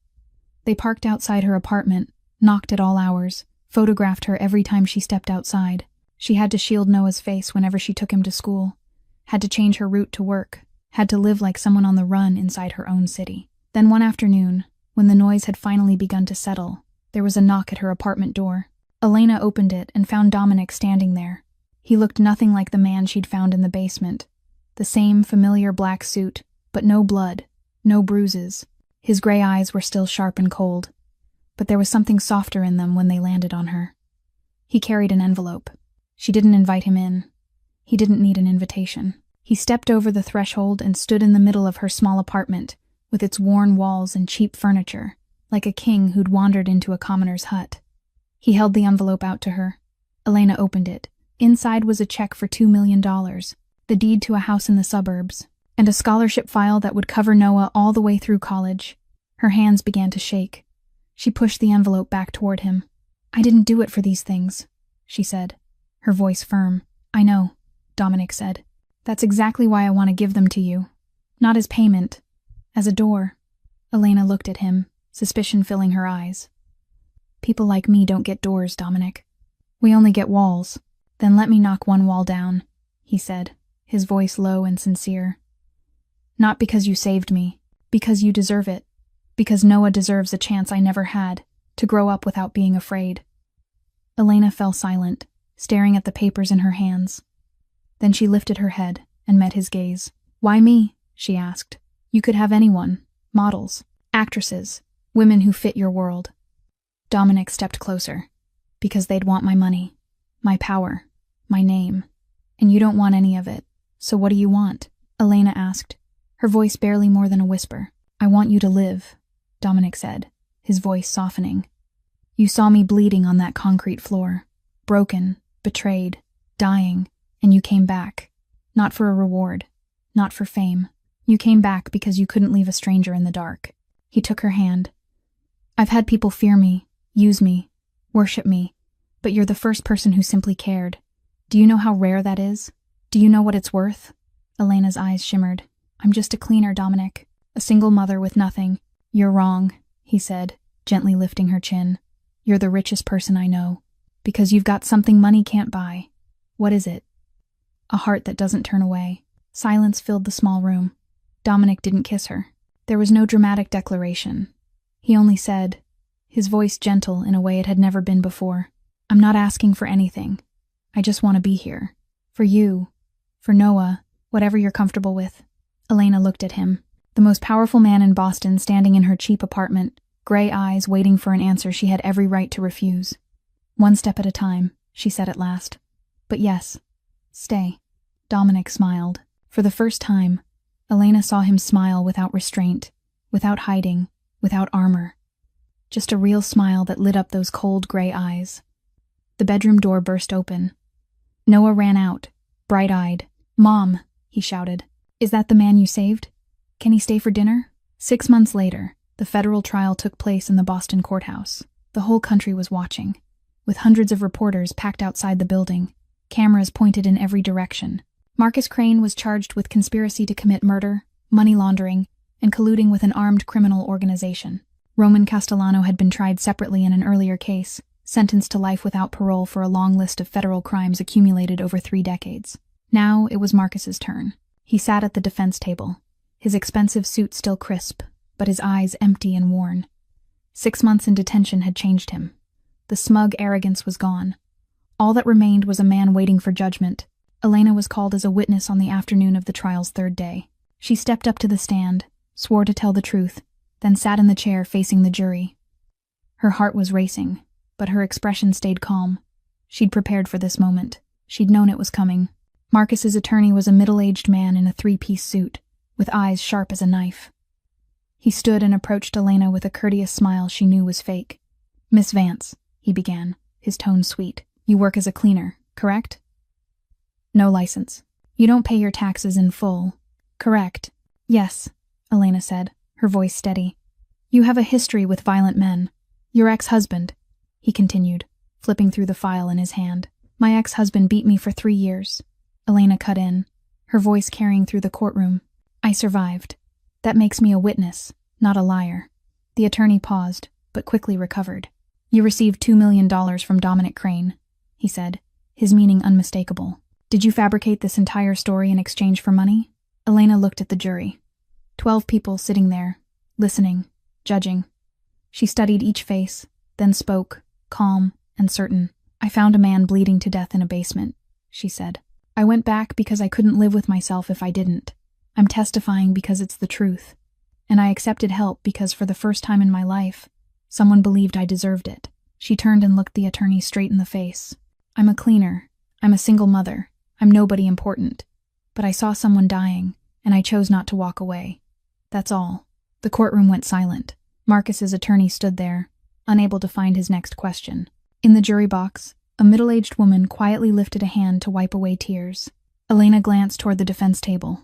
They parked outside her apartment, knocked at all hours, photographed her every time she stepped outside. She had to shield Noah's face whenever she took him to school, had to change her route to work, had to live like someone on the run inside her own city. Then one afternoon, when the noise had finally begun to settle, there was a knock at her apartment door. Elena opened it and found Dominic standing there. He looked nothing like the man she'd found in the basement. The same familiar black suit, but no blood, no bruises. His gray eyes were still sharp and cold, but there was something softer in them when they landed on her. He carried an envelope. She didn't invite him in. He didn't need an invitation. He stepped over the threshold and stood in the middle of her small apartment, with its worn walls and cheap furniture, like a king who'd wandered into a commoner's hut. He held the envelope out to her. Elena opened it. Inside was a check for $2 million, the deed to a house in the suburbs, and a scholarship file that would cover Noah all the way through college. Her hands began to shake. She pushed the envelope back toward him. "I didn't do it for these things," she said, her voice firm. "I know," Dominic said. "That's exactly why I want to give them to you. Not as payment, as a door." Elena looked at him, suspicion filling her eyes. "People like me don't get doors, Dominic. We only get walls." "Then let me knock one wall down," he said, his voice low and sincere. "Not because you saved me, because you deserve it. Because Noah deserves a chance I never had, to grow up without being afraid." Elena fell silent, staring at the papers in her hands. Then she lifted her head and met his gaze. "Why me?" she asked. "You could have anyone. Models, actresses, women who fit your world." Dominic stepped closer. "Because they'd want my money, my power, my name. And you don't want any of it. So what do you want?" Elena asked, her voice barely more than a whisper. "I want you to live," Dominic said, his voice softening. "You saw me bleeding on that concrete floor, broken, betrayed, dying, and you came back. Not for a reward, not for fame. You came back because you couldn't leave a stranger in the dark." He took her hand. "I've had people fear me, use me, worship me, but you're the first person who simply cared. Do you know how rare that is? Do you know what it's worth?" Elena's eyes shimmered. "I'm just a cleaner, Dominic. A single mother with nothing." "You're wrong," he said, gently lifting her chin. "You're the richest person I know. Because you've got something money can't buy." "What is it?" "A heart that doesn't turn away." Silence filled the small room. Dominic didn't kiss her. There was no dramatic declaration. He only said, his voice gentle in a way it had never been before, "I'm not asking for anything. I just want to be here. For you, for Noah, whatever you're comfortable with." Elena looked at him. The most powerful man in Boston standing in her cheap apartment, gray eyes waiting for an answer she had every right to refuse. "One step at a time," she said at last. "But yes, stay." Dominic smiled. For the first time, Elena saw him smile without restraint, without hiding, without armor. Just a real smile that lit up those cold gray eyes. The bedroom door burst open. Noah ran out, bright-eyed. "Mom," he shouted. "Is that the man you saved? Can he stay for dinner?" 6 months later, the federal trial took place in the Boston courthouse. The whole country was watching, with hundreds of reporters packed outside the building, cameras pointed in every direction. Marcus Crane was charged with conspiracy to commit murder, money laundering, and colluding with an armed criminal organization. Roman Castellano had been tried separately in an earlier case, sentenced to life without parole for a long list of federal crimes accumulated over 3 decades. Now it was Marcus's turn. He sat at the defense table, his expensive suit still crisp, but his eyes empty and worn. 6 months in detention had changed him. The smug arrogance was gone. All that remained was a man waiting for judgment. Elena was called as a witness on the afternoon of the trial's third day. She stepped up to the stand, swore to tell the truth, then sat in the chair facing the jury. Her heart was racing, but her expression stayed calm. She'd prepared for this moment. She'd known it was coming. Marcus's attorney was a middle-aged man in a three-piece suit, with eyes sharp as a knife. He stood and approached Elena with a courteous smile she knew was fake. "Miss Vance," he began, his tone sweet. "You work as a cleaner, correct? No license. You don't pay your taxes in full, correct?" "Yes," Elena said, her voice steady. "You have a history with violent men. Your ex-husband," he continued, flipping through the file in his hand. "My ex-husband beat me for 3 years. Elena cut in, her voice carrying through the courtroom. "I survived. That makes me a witness, not a liar." The attorney paused, but quickly recovered. "You received $2 million from Dominic Crane," he said, his meaning unmistakable. "Did you fabricate this entire story in exchange for money?" Elena looked at the jury. 12 people sitting there, listening, judging. She studied each face, then spoke, calm and certain. "I found a man bleeding to death in a basement," she said. "I went back because I couldn't live with myself if I didn't. I'm testifying because it's the truth. And I accepted help because for the first time in my life, someone believed I deserved it." She turned and looked the attorney straight in the face. "I'm a cleaner. I'm a single mother. I'm nobody important. But I saw someone dying, and I chose not to walk away. That's all." The courtroom went silent. Marcus's attorney stood there, unable to find his next question. In the jury box, a middle-aged woman quietly lifted a hand to wipe away tears. Elena glanced toward the defense table.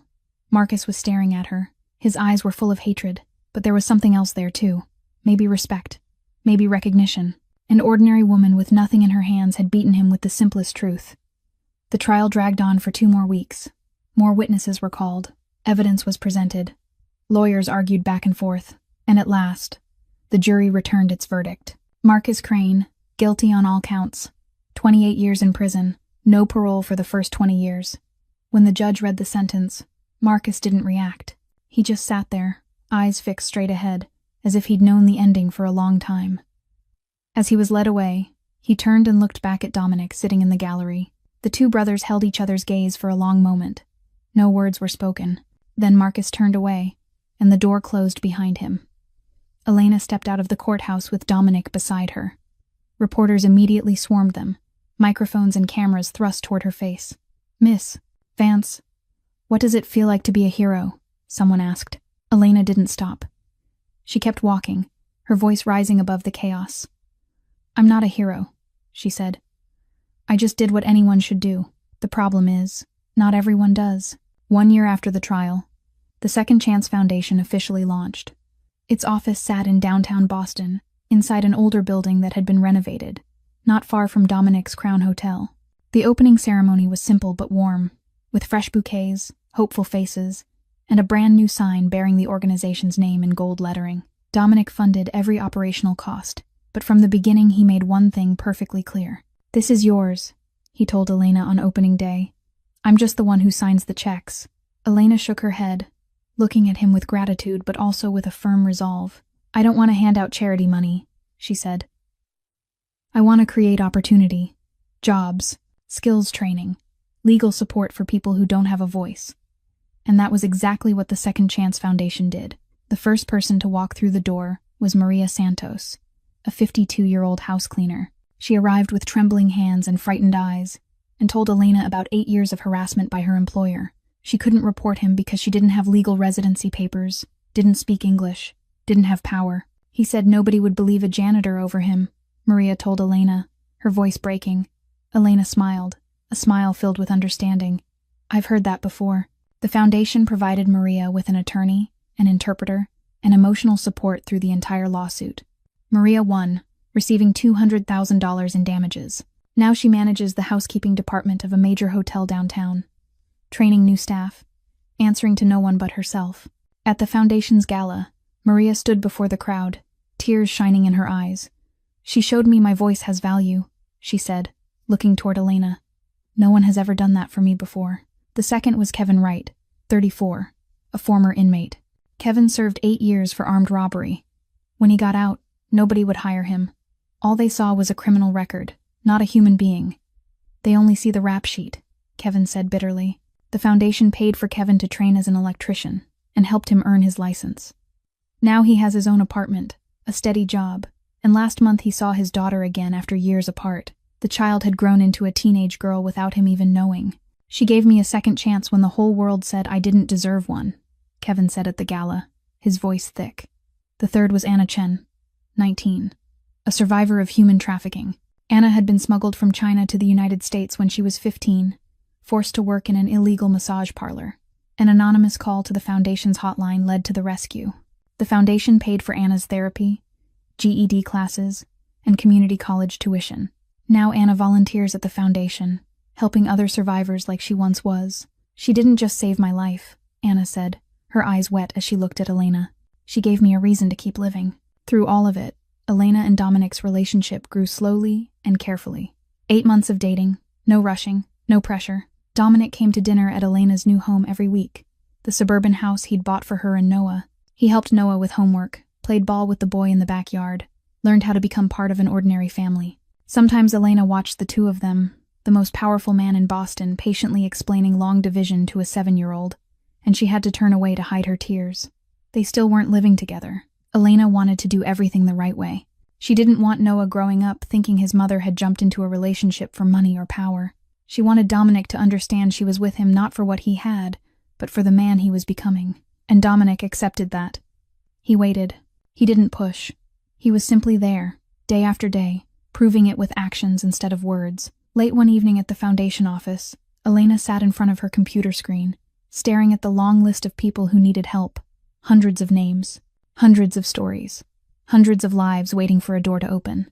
Marcus was staring at her. His eyes were full of hatred, but there was something else there too. Maybe respect. Maybe recognition. An ordinary woman with nothing in her hands had beaten him with the simplest truth. The trial dragged on for 2 more weeks. More witnesses were called. Evidence was presented. Lawyers argued back and forth. And at last, the jury returned its verdict. Marcus Crane, guilty on all counts. 28 years in prison, no parole for the first 20 years. When the judge read the sentence, Marcus didn't react. He just sat there, eyes fixed straight ahead, as if he'd known the ending for a long time. As he was led away, he turned and looked back at Dominic sitting in the gallery. The 2 brothers held each other's gaze for a long moment. No words were spoken. Then Marcus turned away, and the door closed behind him. Elena stepped out of the courthouse with Dominic beside her. Reporters immediately swarmed them, microphones and cameras thrust toward her face. "Miss Vance, what does it feel like to be a hero?" someone asked. Elena didn't stop. She kept walking, her voice rising above the chaos. "I'm not a hero," she said. "I just did what anyone should do. The problem is, not everyone does." 1 year after the trial, the Second Chance Foundation officially launched. Its office sat in downtown Boston, inside an older building that had been renovated, not far from Dominic's Crown Hotel. The opening ceremony was simple but warm, with fresh bouquets, hopeful faces, and a brand new sign bearing the organization's name in gold lettering. Dominic funded every operational cost, but from the beginning he made one thing perfectly clear. "This is yours," he told Elena on opening day. "I'm just the one who signs the checks." Elena shook her head, looking at him with gratitude but also with a firm resolve. "I don't want to hand out charity money," she said. "I want to create opportunity, jobs, skills training, legal support for people who don't have a voice." And that was exactly what the Second Chance Foundation did. The first person to walk through the door was Maria Santos, a 52-year-old house cleaner. She arrived with trembling hands and frightened eyes, and told Elena about 8 years of harassment by her employer. She couldn't report him because she didn't have legal residency papers, didn't speak English, didn't have power. He said nobody would believe a janitor over him, Maria told Elena, her voice breaking. Elena smiled, a smile filled with understanding. "I've heard that before." The foundation provided Maria with an attorney, an interpreter, and emotional support through the entire lawsuit. Maria won, receiving $200,000 in damages. Now she manages the housekeeping department of a major hotel downtown, training new staff, answering to no one but herself. At the foundation's gala, Maria stood before the crowd, tears shining in her eyes. "She showed me my voice has value," she said, looking toward Elena. "No one has ever done that for me before." The second was Kevin Wright, 34, a former inmate. Kevin served 8 years for armed robbery. When he got out, nobody would hire him. All they saw was a criminal record, not a human being. They only see the rap sheet, Kevin said bitterly. The foundation paid for Kevin to train as an electrician and helped him earn his license. Now he has his own apartment, a steady job, and last month he saw his daughter again after years apart. The child had grown into a teenage girl without him even knowing. She gave me a second chance when the whole world said I didn't deserve one, Kevin said at the gala, his voice thick. The third was Anna Chen, 19, a survivor of human trafficking. Anna had been smuggled from China to the United States when she was 15, forced to work in an illegal massage parlor. An anonymous call to the foundation's hotline led to the rescue. The foundation paid for Anna's therapy, GED classes, and community college tuition. Now Anna volunteers at the foundation, helping other survivors like she once was. She didn't just save my life, Anna said, her eyes wet as she looked at Elena. She gave me a reason to keep living. Through all of it, Elena and Dominic's relationship grew slowly and carefully. 8 months of dating, no rushing, no pressure. Dominic came to dinner at Elena's new home every week, the suburban house he'd bought for her and Noah. He helped Noah with homework, played ball with the boy in the backyard, learned how to become part of an ordinary family. Sometimes Elena watched the two of them, the most powerful man in Boston, patiently explaining long division to a 7-year-old, and she had to turn away to hide her tears. They still weren't living together. Elena wanted to do everything the right way. She didn't want Noah growing up thinking his mother had jumped into a relationship for money or power. She wanted Dominic to understand she was with him not for what he had, but for the man he was becoming. And Dominic accepted that. He waited. He didn't push. He was simply there, day after day, proving it with actions instead of words. Late one evening at the foundation office, Elena sat in front of her computer screen, staring at the long list of people who needed help. Hundreds of names, hundreds of stories, hundreds of lives waiting for a door to open.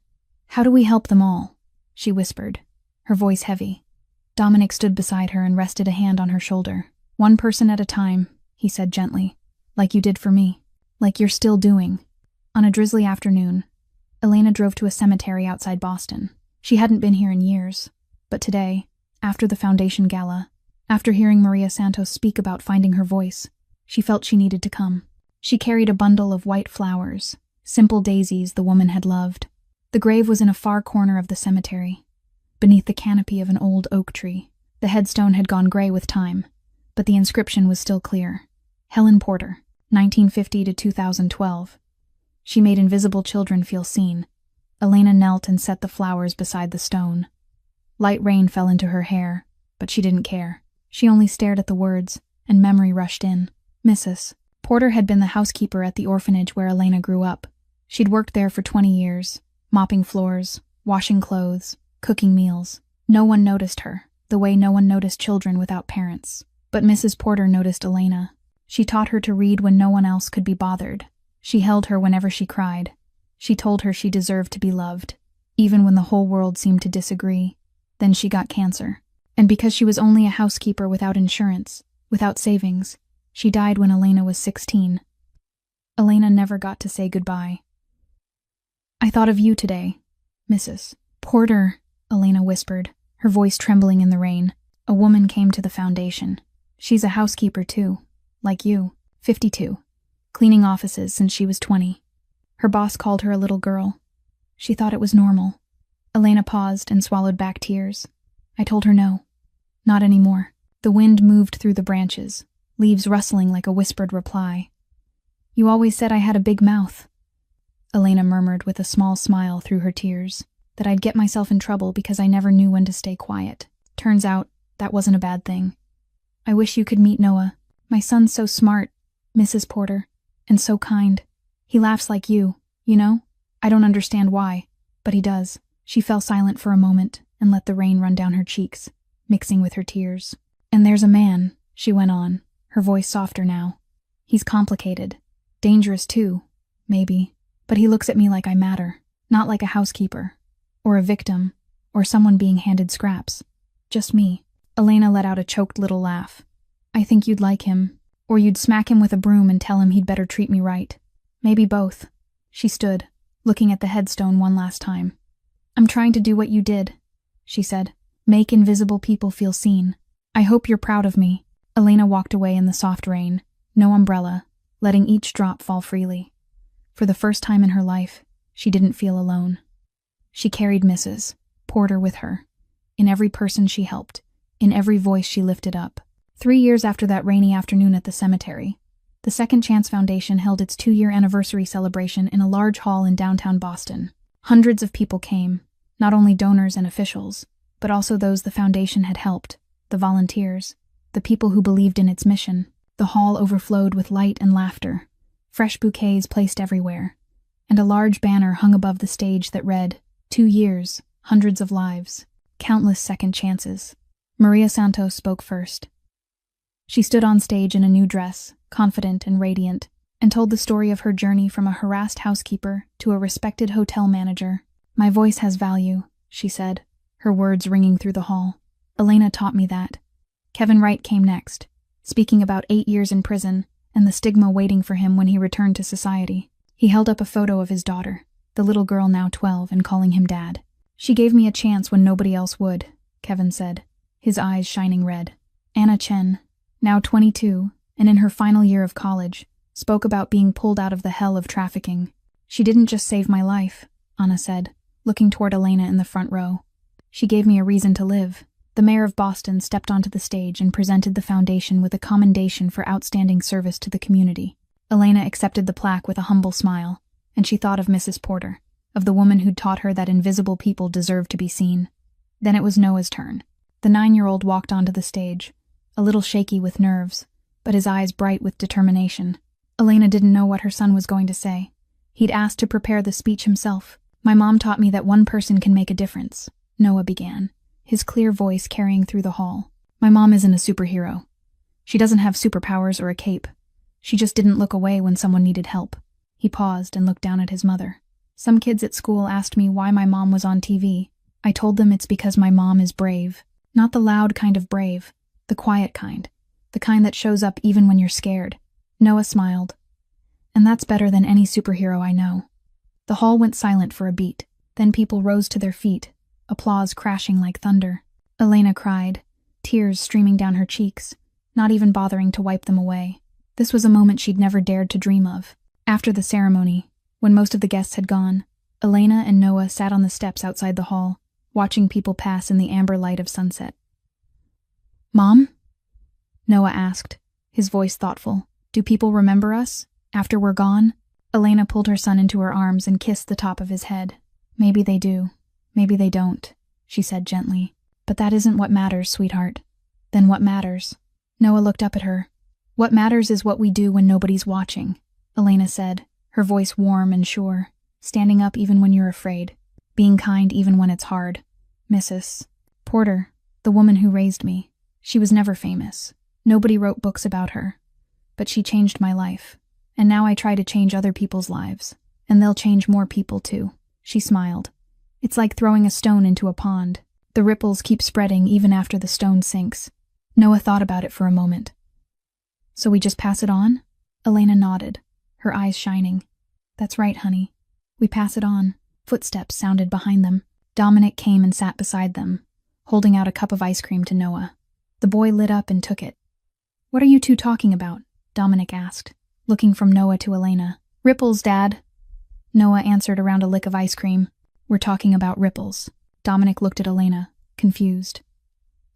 How do we help them all? She whispered, her voice heavy. Dominic stood beside her and rested a hand on her shoulder. One person at a time, he said gently, like you did for me, like you're still doing. On a drizzly afternoon, Elena drove to a cemetery outside Boston. She hadn't been here in years, but today, after the foundation gala, after hearing Maria Santos speak about finding her voice, she felt she needed to come. She carried a bundle of white flowers, simple daisies the woman had loved. The grave was in a far corner of the cemetery, beneath the canopy of an old oak tree. The headstone had gone gray with time, but the inscription was still clear. Helen Porter, 1950 to 2012. She made invisible children feel seen. Elena knelt and set the flowers beside the stone. Light rain fell into her hair, but she didn't care. She only stared at the words, and memory rushed in. Mrs. Porter had been the housekeeper at the orphanage where Elena grew up. She'd worked there for 20 years, mopping floors, washing clothes, cooking meals. No one noticed her, the way no one noticed children without parents. But Mrs. Porter noticed Elena. She taught her to read when no one else could be bothered. She held her whenever she cried. She told her she deserved to be loved, even when the whole world seemed to disagree. Then she got cancer. And because she was only a housekeeper without insurance, without savings, she died when Elena was 16. Elena never got to say goodbye. I thought of you today, Mrs. Porter, Elena whispered, her voice trembling in the rain. A woman came to the foundation. She's a housekeeper too, like you, 52, cleaning offices since she was 20. Her boss called her a little girl. She thought it was normal. Elena paused and swallowed back tears. I told her no, not anymore. The wind moved through the branches, leaves rustling like a whispered reply. You always said I had a big mouth, Elena murmured with a small smile through her tears, that I'd get myself in trouble because I never knew when to stay quiet. Turns out, that wasn't a bad thing. I wish you could meet Noah. My son's so smart, Mrs. Porter, and so kind. He laughs like you know? I don't understand why, but he does. She fell silent for a moment and let the rain run down her cheeks, mixing with her tears. And there's a man, she went on, her voice softer now. He's complicated. Dangerous too, maybe. But he looks at me like I matter, not like a housekeeper, or a victim, or someone being handed scraps. Just me. Elena let out a choked little laugh. I think you'd like him, or you'd smack him with a broom and tell him he'd better treat me right. Maybe both. She stood, looking at the headstone one last time. I'm trying to do what you did, she said. Make invisible people feel seen. I hope you're proud of me. Elena walked away in the soft rain, no umbrella, letting each drop fall freely. For the first time in her life, she didn't feel alone. She carried Mrs. Porter with her, in every person she helped, in every voice she lifted up. 3 years after that rainy afternoon at the cemetery, the Second Chance Foundation held its 2-year anniversary celebration in a large hall in downtown Boston. Hundreds of people came, not only donors and officials, but also those the foundation had helped, the volunteers, the people who believed in its mission. The hall overflowed with light and laughter, fresh bouquets placed everywhere, and a large banner hung above the stage that read, 2 years, hundreds of lives, countless second chances. Maria Santos spoke first. She stood on stage in a new dress, confident and radiant, and told the story of her journey from a harassed housekeeper to a respected hotel manager. "My voice has value," she said, her words ringing through the hall. "Elena taught me that." Kevin Wright came next, speaking about 8 years in prison and the stigma waiting for him when he returned to society. He held up a photo of his daughter, the little girl now 12, and calling him Dad. "She gave me a chance when nobody else would," Kevin said, his eyes shining red. Anna Chen, now 22, and in her final year of college, spoke about being pulled out of the hell of trafficking. "She didn't just save my life," Anna said, looking toward Elena in the front row. "She gave me a reason to live." The mayor of Boston stepped onto the stage and presented the foundation with a commendation for outstanding service to the community. Elena accepted the plaque with a humble smile, and she thought of Mrs. Porter, of the woman who'd taught her that invisible people deserve to be seen. Then it was Noah's turn. The 9-year-old walked onto the stage, a little shaky with nerves, but his eyes bright with determination. Elena didn't know what her son was going to say. He'd asked to prepare the speech himself. "My mom taught me that one person can make a difference," Noah began, his clear voice carrying through the hall. "My mom isn't a superhero. She doesn't have superpowers or a cape. She just didn't look away when someone needed help." He paused and looked down at his mother. "Some kids at school asked me why my mom was on TV. I told them it's because my mom is brave. Not the loud kind of brave, the quiet kind, the kind that shows up even when you're scared." Noah smiled. "And that's better than any superhero I know." The hall went silent for a beat. Then people rose to their feet, applause crashing like thunder. Elena cried, tears streaming down her cheeks, not even bothering to wipe them away. This was a moment she'd never dared to dream of. After the ceremony, when most of the guests had gone, Elena and Noah sat on the steps outside the hall, watching people pass in the amber light of sunset. "Mom?" Noah asked, his voice thoughtful. "Do people remember us, after we're gone?" Elena pulled her son into her arms and kissed the top of his head. "Maybe they do. Maybe they don't," she said gently. "But that isn't what matters, sweetheart." "Then what matters?" Noah looked up at her. "What matters is what we do when nobody's watching," Elena said, her voice warm and sure. "Standing up even when you're afraid. Being kind even when it's hard. Mrs. Porter, the woman who raised me, she was never famous. Nobody wrote books about her. But she changed my life. And now I try to change other people's lives. And they'll change more people too." She smiled. "It's like throwing a stone into a pond. The ripples keep spreading even after the stone sinks." Noah thought about it for a moment. "So we just pass it on?" Elena nodded, her eyes shining. "That's right, honey. We pass it on." Footsteps sounded behind them. Dominic came and sat beside them, holding out a cup of ice cream to Noah. The boy lit up and took it. "What are you two talking about?" Dominic asked, looking from Noah to Elena. "Ripples, Dad." Noah answered around a lick of ice cream. "We're talking about ripples." Dominic looked at Elena, confused.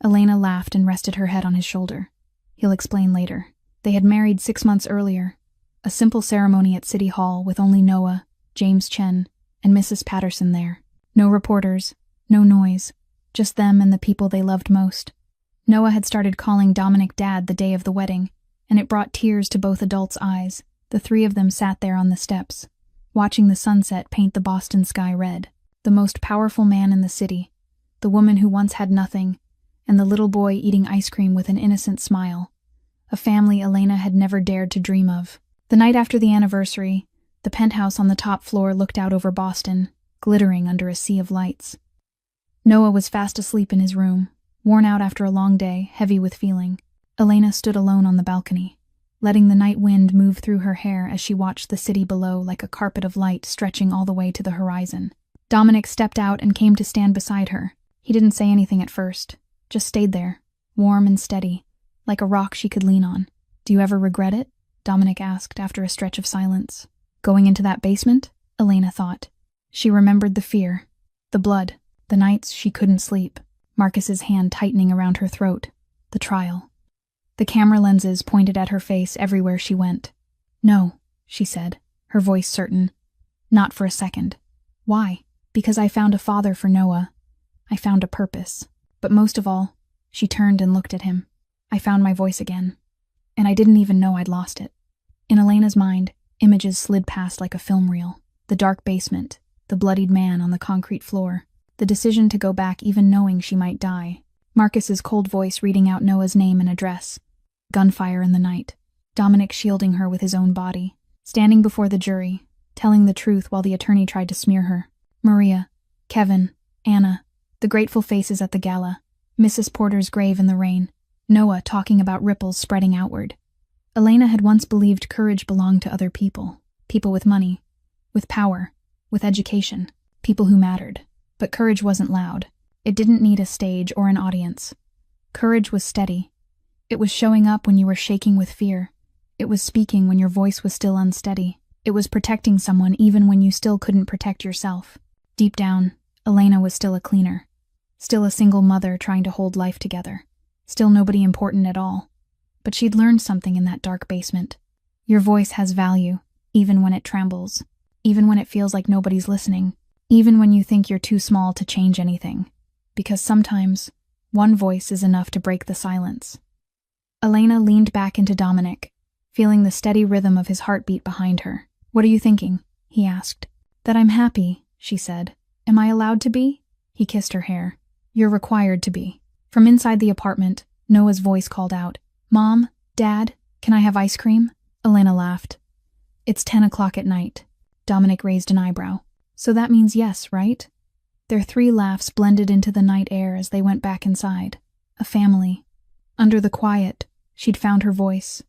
Elena laughed and rested her head on his shoulder. "He'll explain later." They had married 6 months earlier. A simple ceremony at City Hall with only Noah, James Chen, and Mrs. Patterson there. No reporters, no noise, just them and the people they loved most. Noah had started calling Dominic Dad the day of the wedding, and it brought tears to both adults' eyes. The three of them sat there on the steps, watching the sunset paint the Boston sky red. The most powerful man in the city, the woman who once had nothing, and the little boy eating ice cream with an innocent smile. A family Elena had never dared to dream of. The night after the anniversary, the penthouse on the top floor looked out over Boston, glittering under a sea of lights. Noah was fast asleep in his room, worn out after a long day, heavy with feeling. Elena stood alone on the balcony, letting the night wind move through her hair as she watched the city below like a carpet of light stretching all the way to the horizon. Dominic stepped out and came to stand beside her. He didn't say anything at first, just stayed there, warm and steady, like a rock she could lean on. "Do you ever regret it?" Dominic asked after a stretch of silence. "Going into that basement?" Elena thought. She remembered the fear, the blood, the nights she couldn't sleep. Marcus's hand tightening around her throat. The trial. The camera lenses pointed at her face everywhere she went. "No," she said, her voice certain. "Not for a second." "Why?" "Because I found a father for Noah. I found a purpose. But most of all," she turned and looked at him, "I found my voice again. And I didn't even know I'd lost it." In Elena's mind, images slid past like a film reel. The dark basement, the bloodied man on the concrete floor, the decision to go back even knowing she might die, Marcus's cold voice reading out Noah's name and address, gunfire in the night, Dominic shielding her with his own body, standing before the jury, telling the truth while the attorney tried to smear her. Maria, Kevin, Anna, the grateful faces at the gala, Mrs. Porter's grave in the rain, Noah talking about ripples spreading outward. Elena had once believed courage belonged to other people, people with money, with power, with education, people who mattered. But courage wasn't loud. It didn't need a stage or an audience. Courage was steady. It was showing up when you were shaking with fear. It was speaking when your voice was still unsteady. It was protecting someone even when you still couldn't protect yourself. Deep down, Elena was still a cleaner. Still a single mother trying to hold life together. Still nobody important at all. But she'd learned something in that dark basement. Your voice has value, even when it trembles. Even when it feels like nobody's listening. Even when you think you're too small to change anything. Because sometimes, one voice is enough to break the silence. Elena leaned back into Dominic, feeling the steady rhythm of his heartbeat behind her. "What are you thinking?" he asked. "That I'm happy," she said. "Am I allowed to be?" He kissed her hair. "You're required to be." From inside the apartment, Noah's voice called out, "Mom, Dad, can I have ice cream?" Elena laughed. "It's 10 o'clock at night." Dominic raised an eyebrow. "So that means yes, right?" Their three laughs blended into the night air as they went back inside. A family. Under the quiet, she'd found her voice,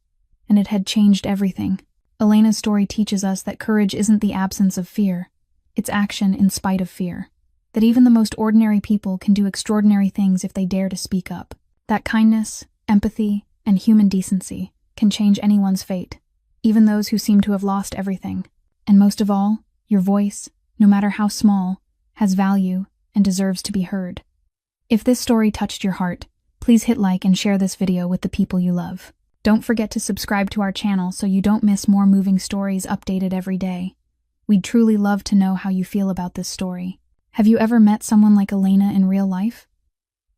and it had changed everything. Elena's story teaches us that courage isn't the absence of fear. It's action in spite of fear. That even the most ordinary people can do extraordinary things if they dare to speak up. That kindness, empathy, and human decency can change anyone's fate, even those who seem to have lost everything. And most of all, your voice, no matter how small, has value and deserves to be heard. If this story touched your heart, please hit like and share this video with the people you love. Don't forget to subscribe to our channel so you don't miss more moving stories updated every day. We'd truly love to know how you feel about this story. Have you ever met someone like Elena in real life?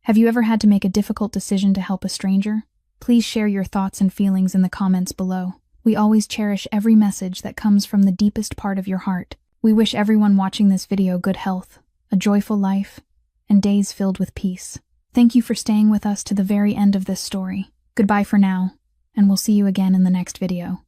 Have you ever had to make a difficult decision to help a stranger? Please share your thoughts and feelings in the comments below. We always cherish every message that comes from the deepest part of your heart. We wish everyone watching this video good health, a joyful life, and days filled with peace. Thank you for staying with us to the very end of this story. Goodbye for now, and we'll see you again in the next video.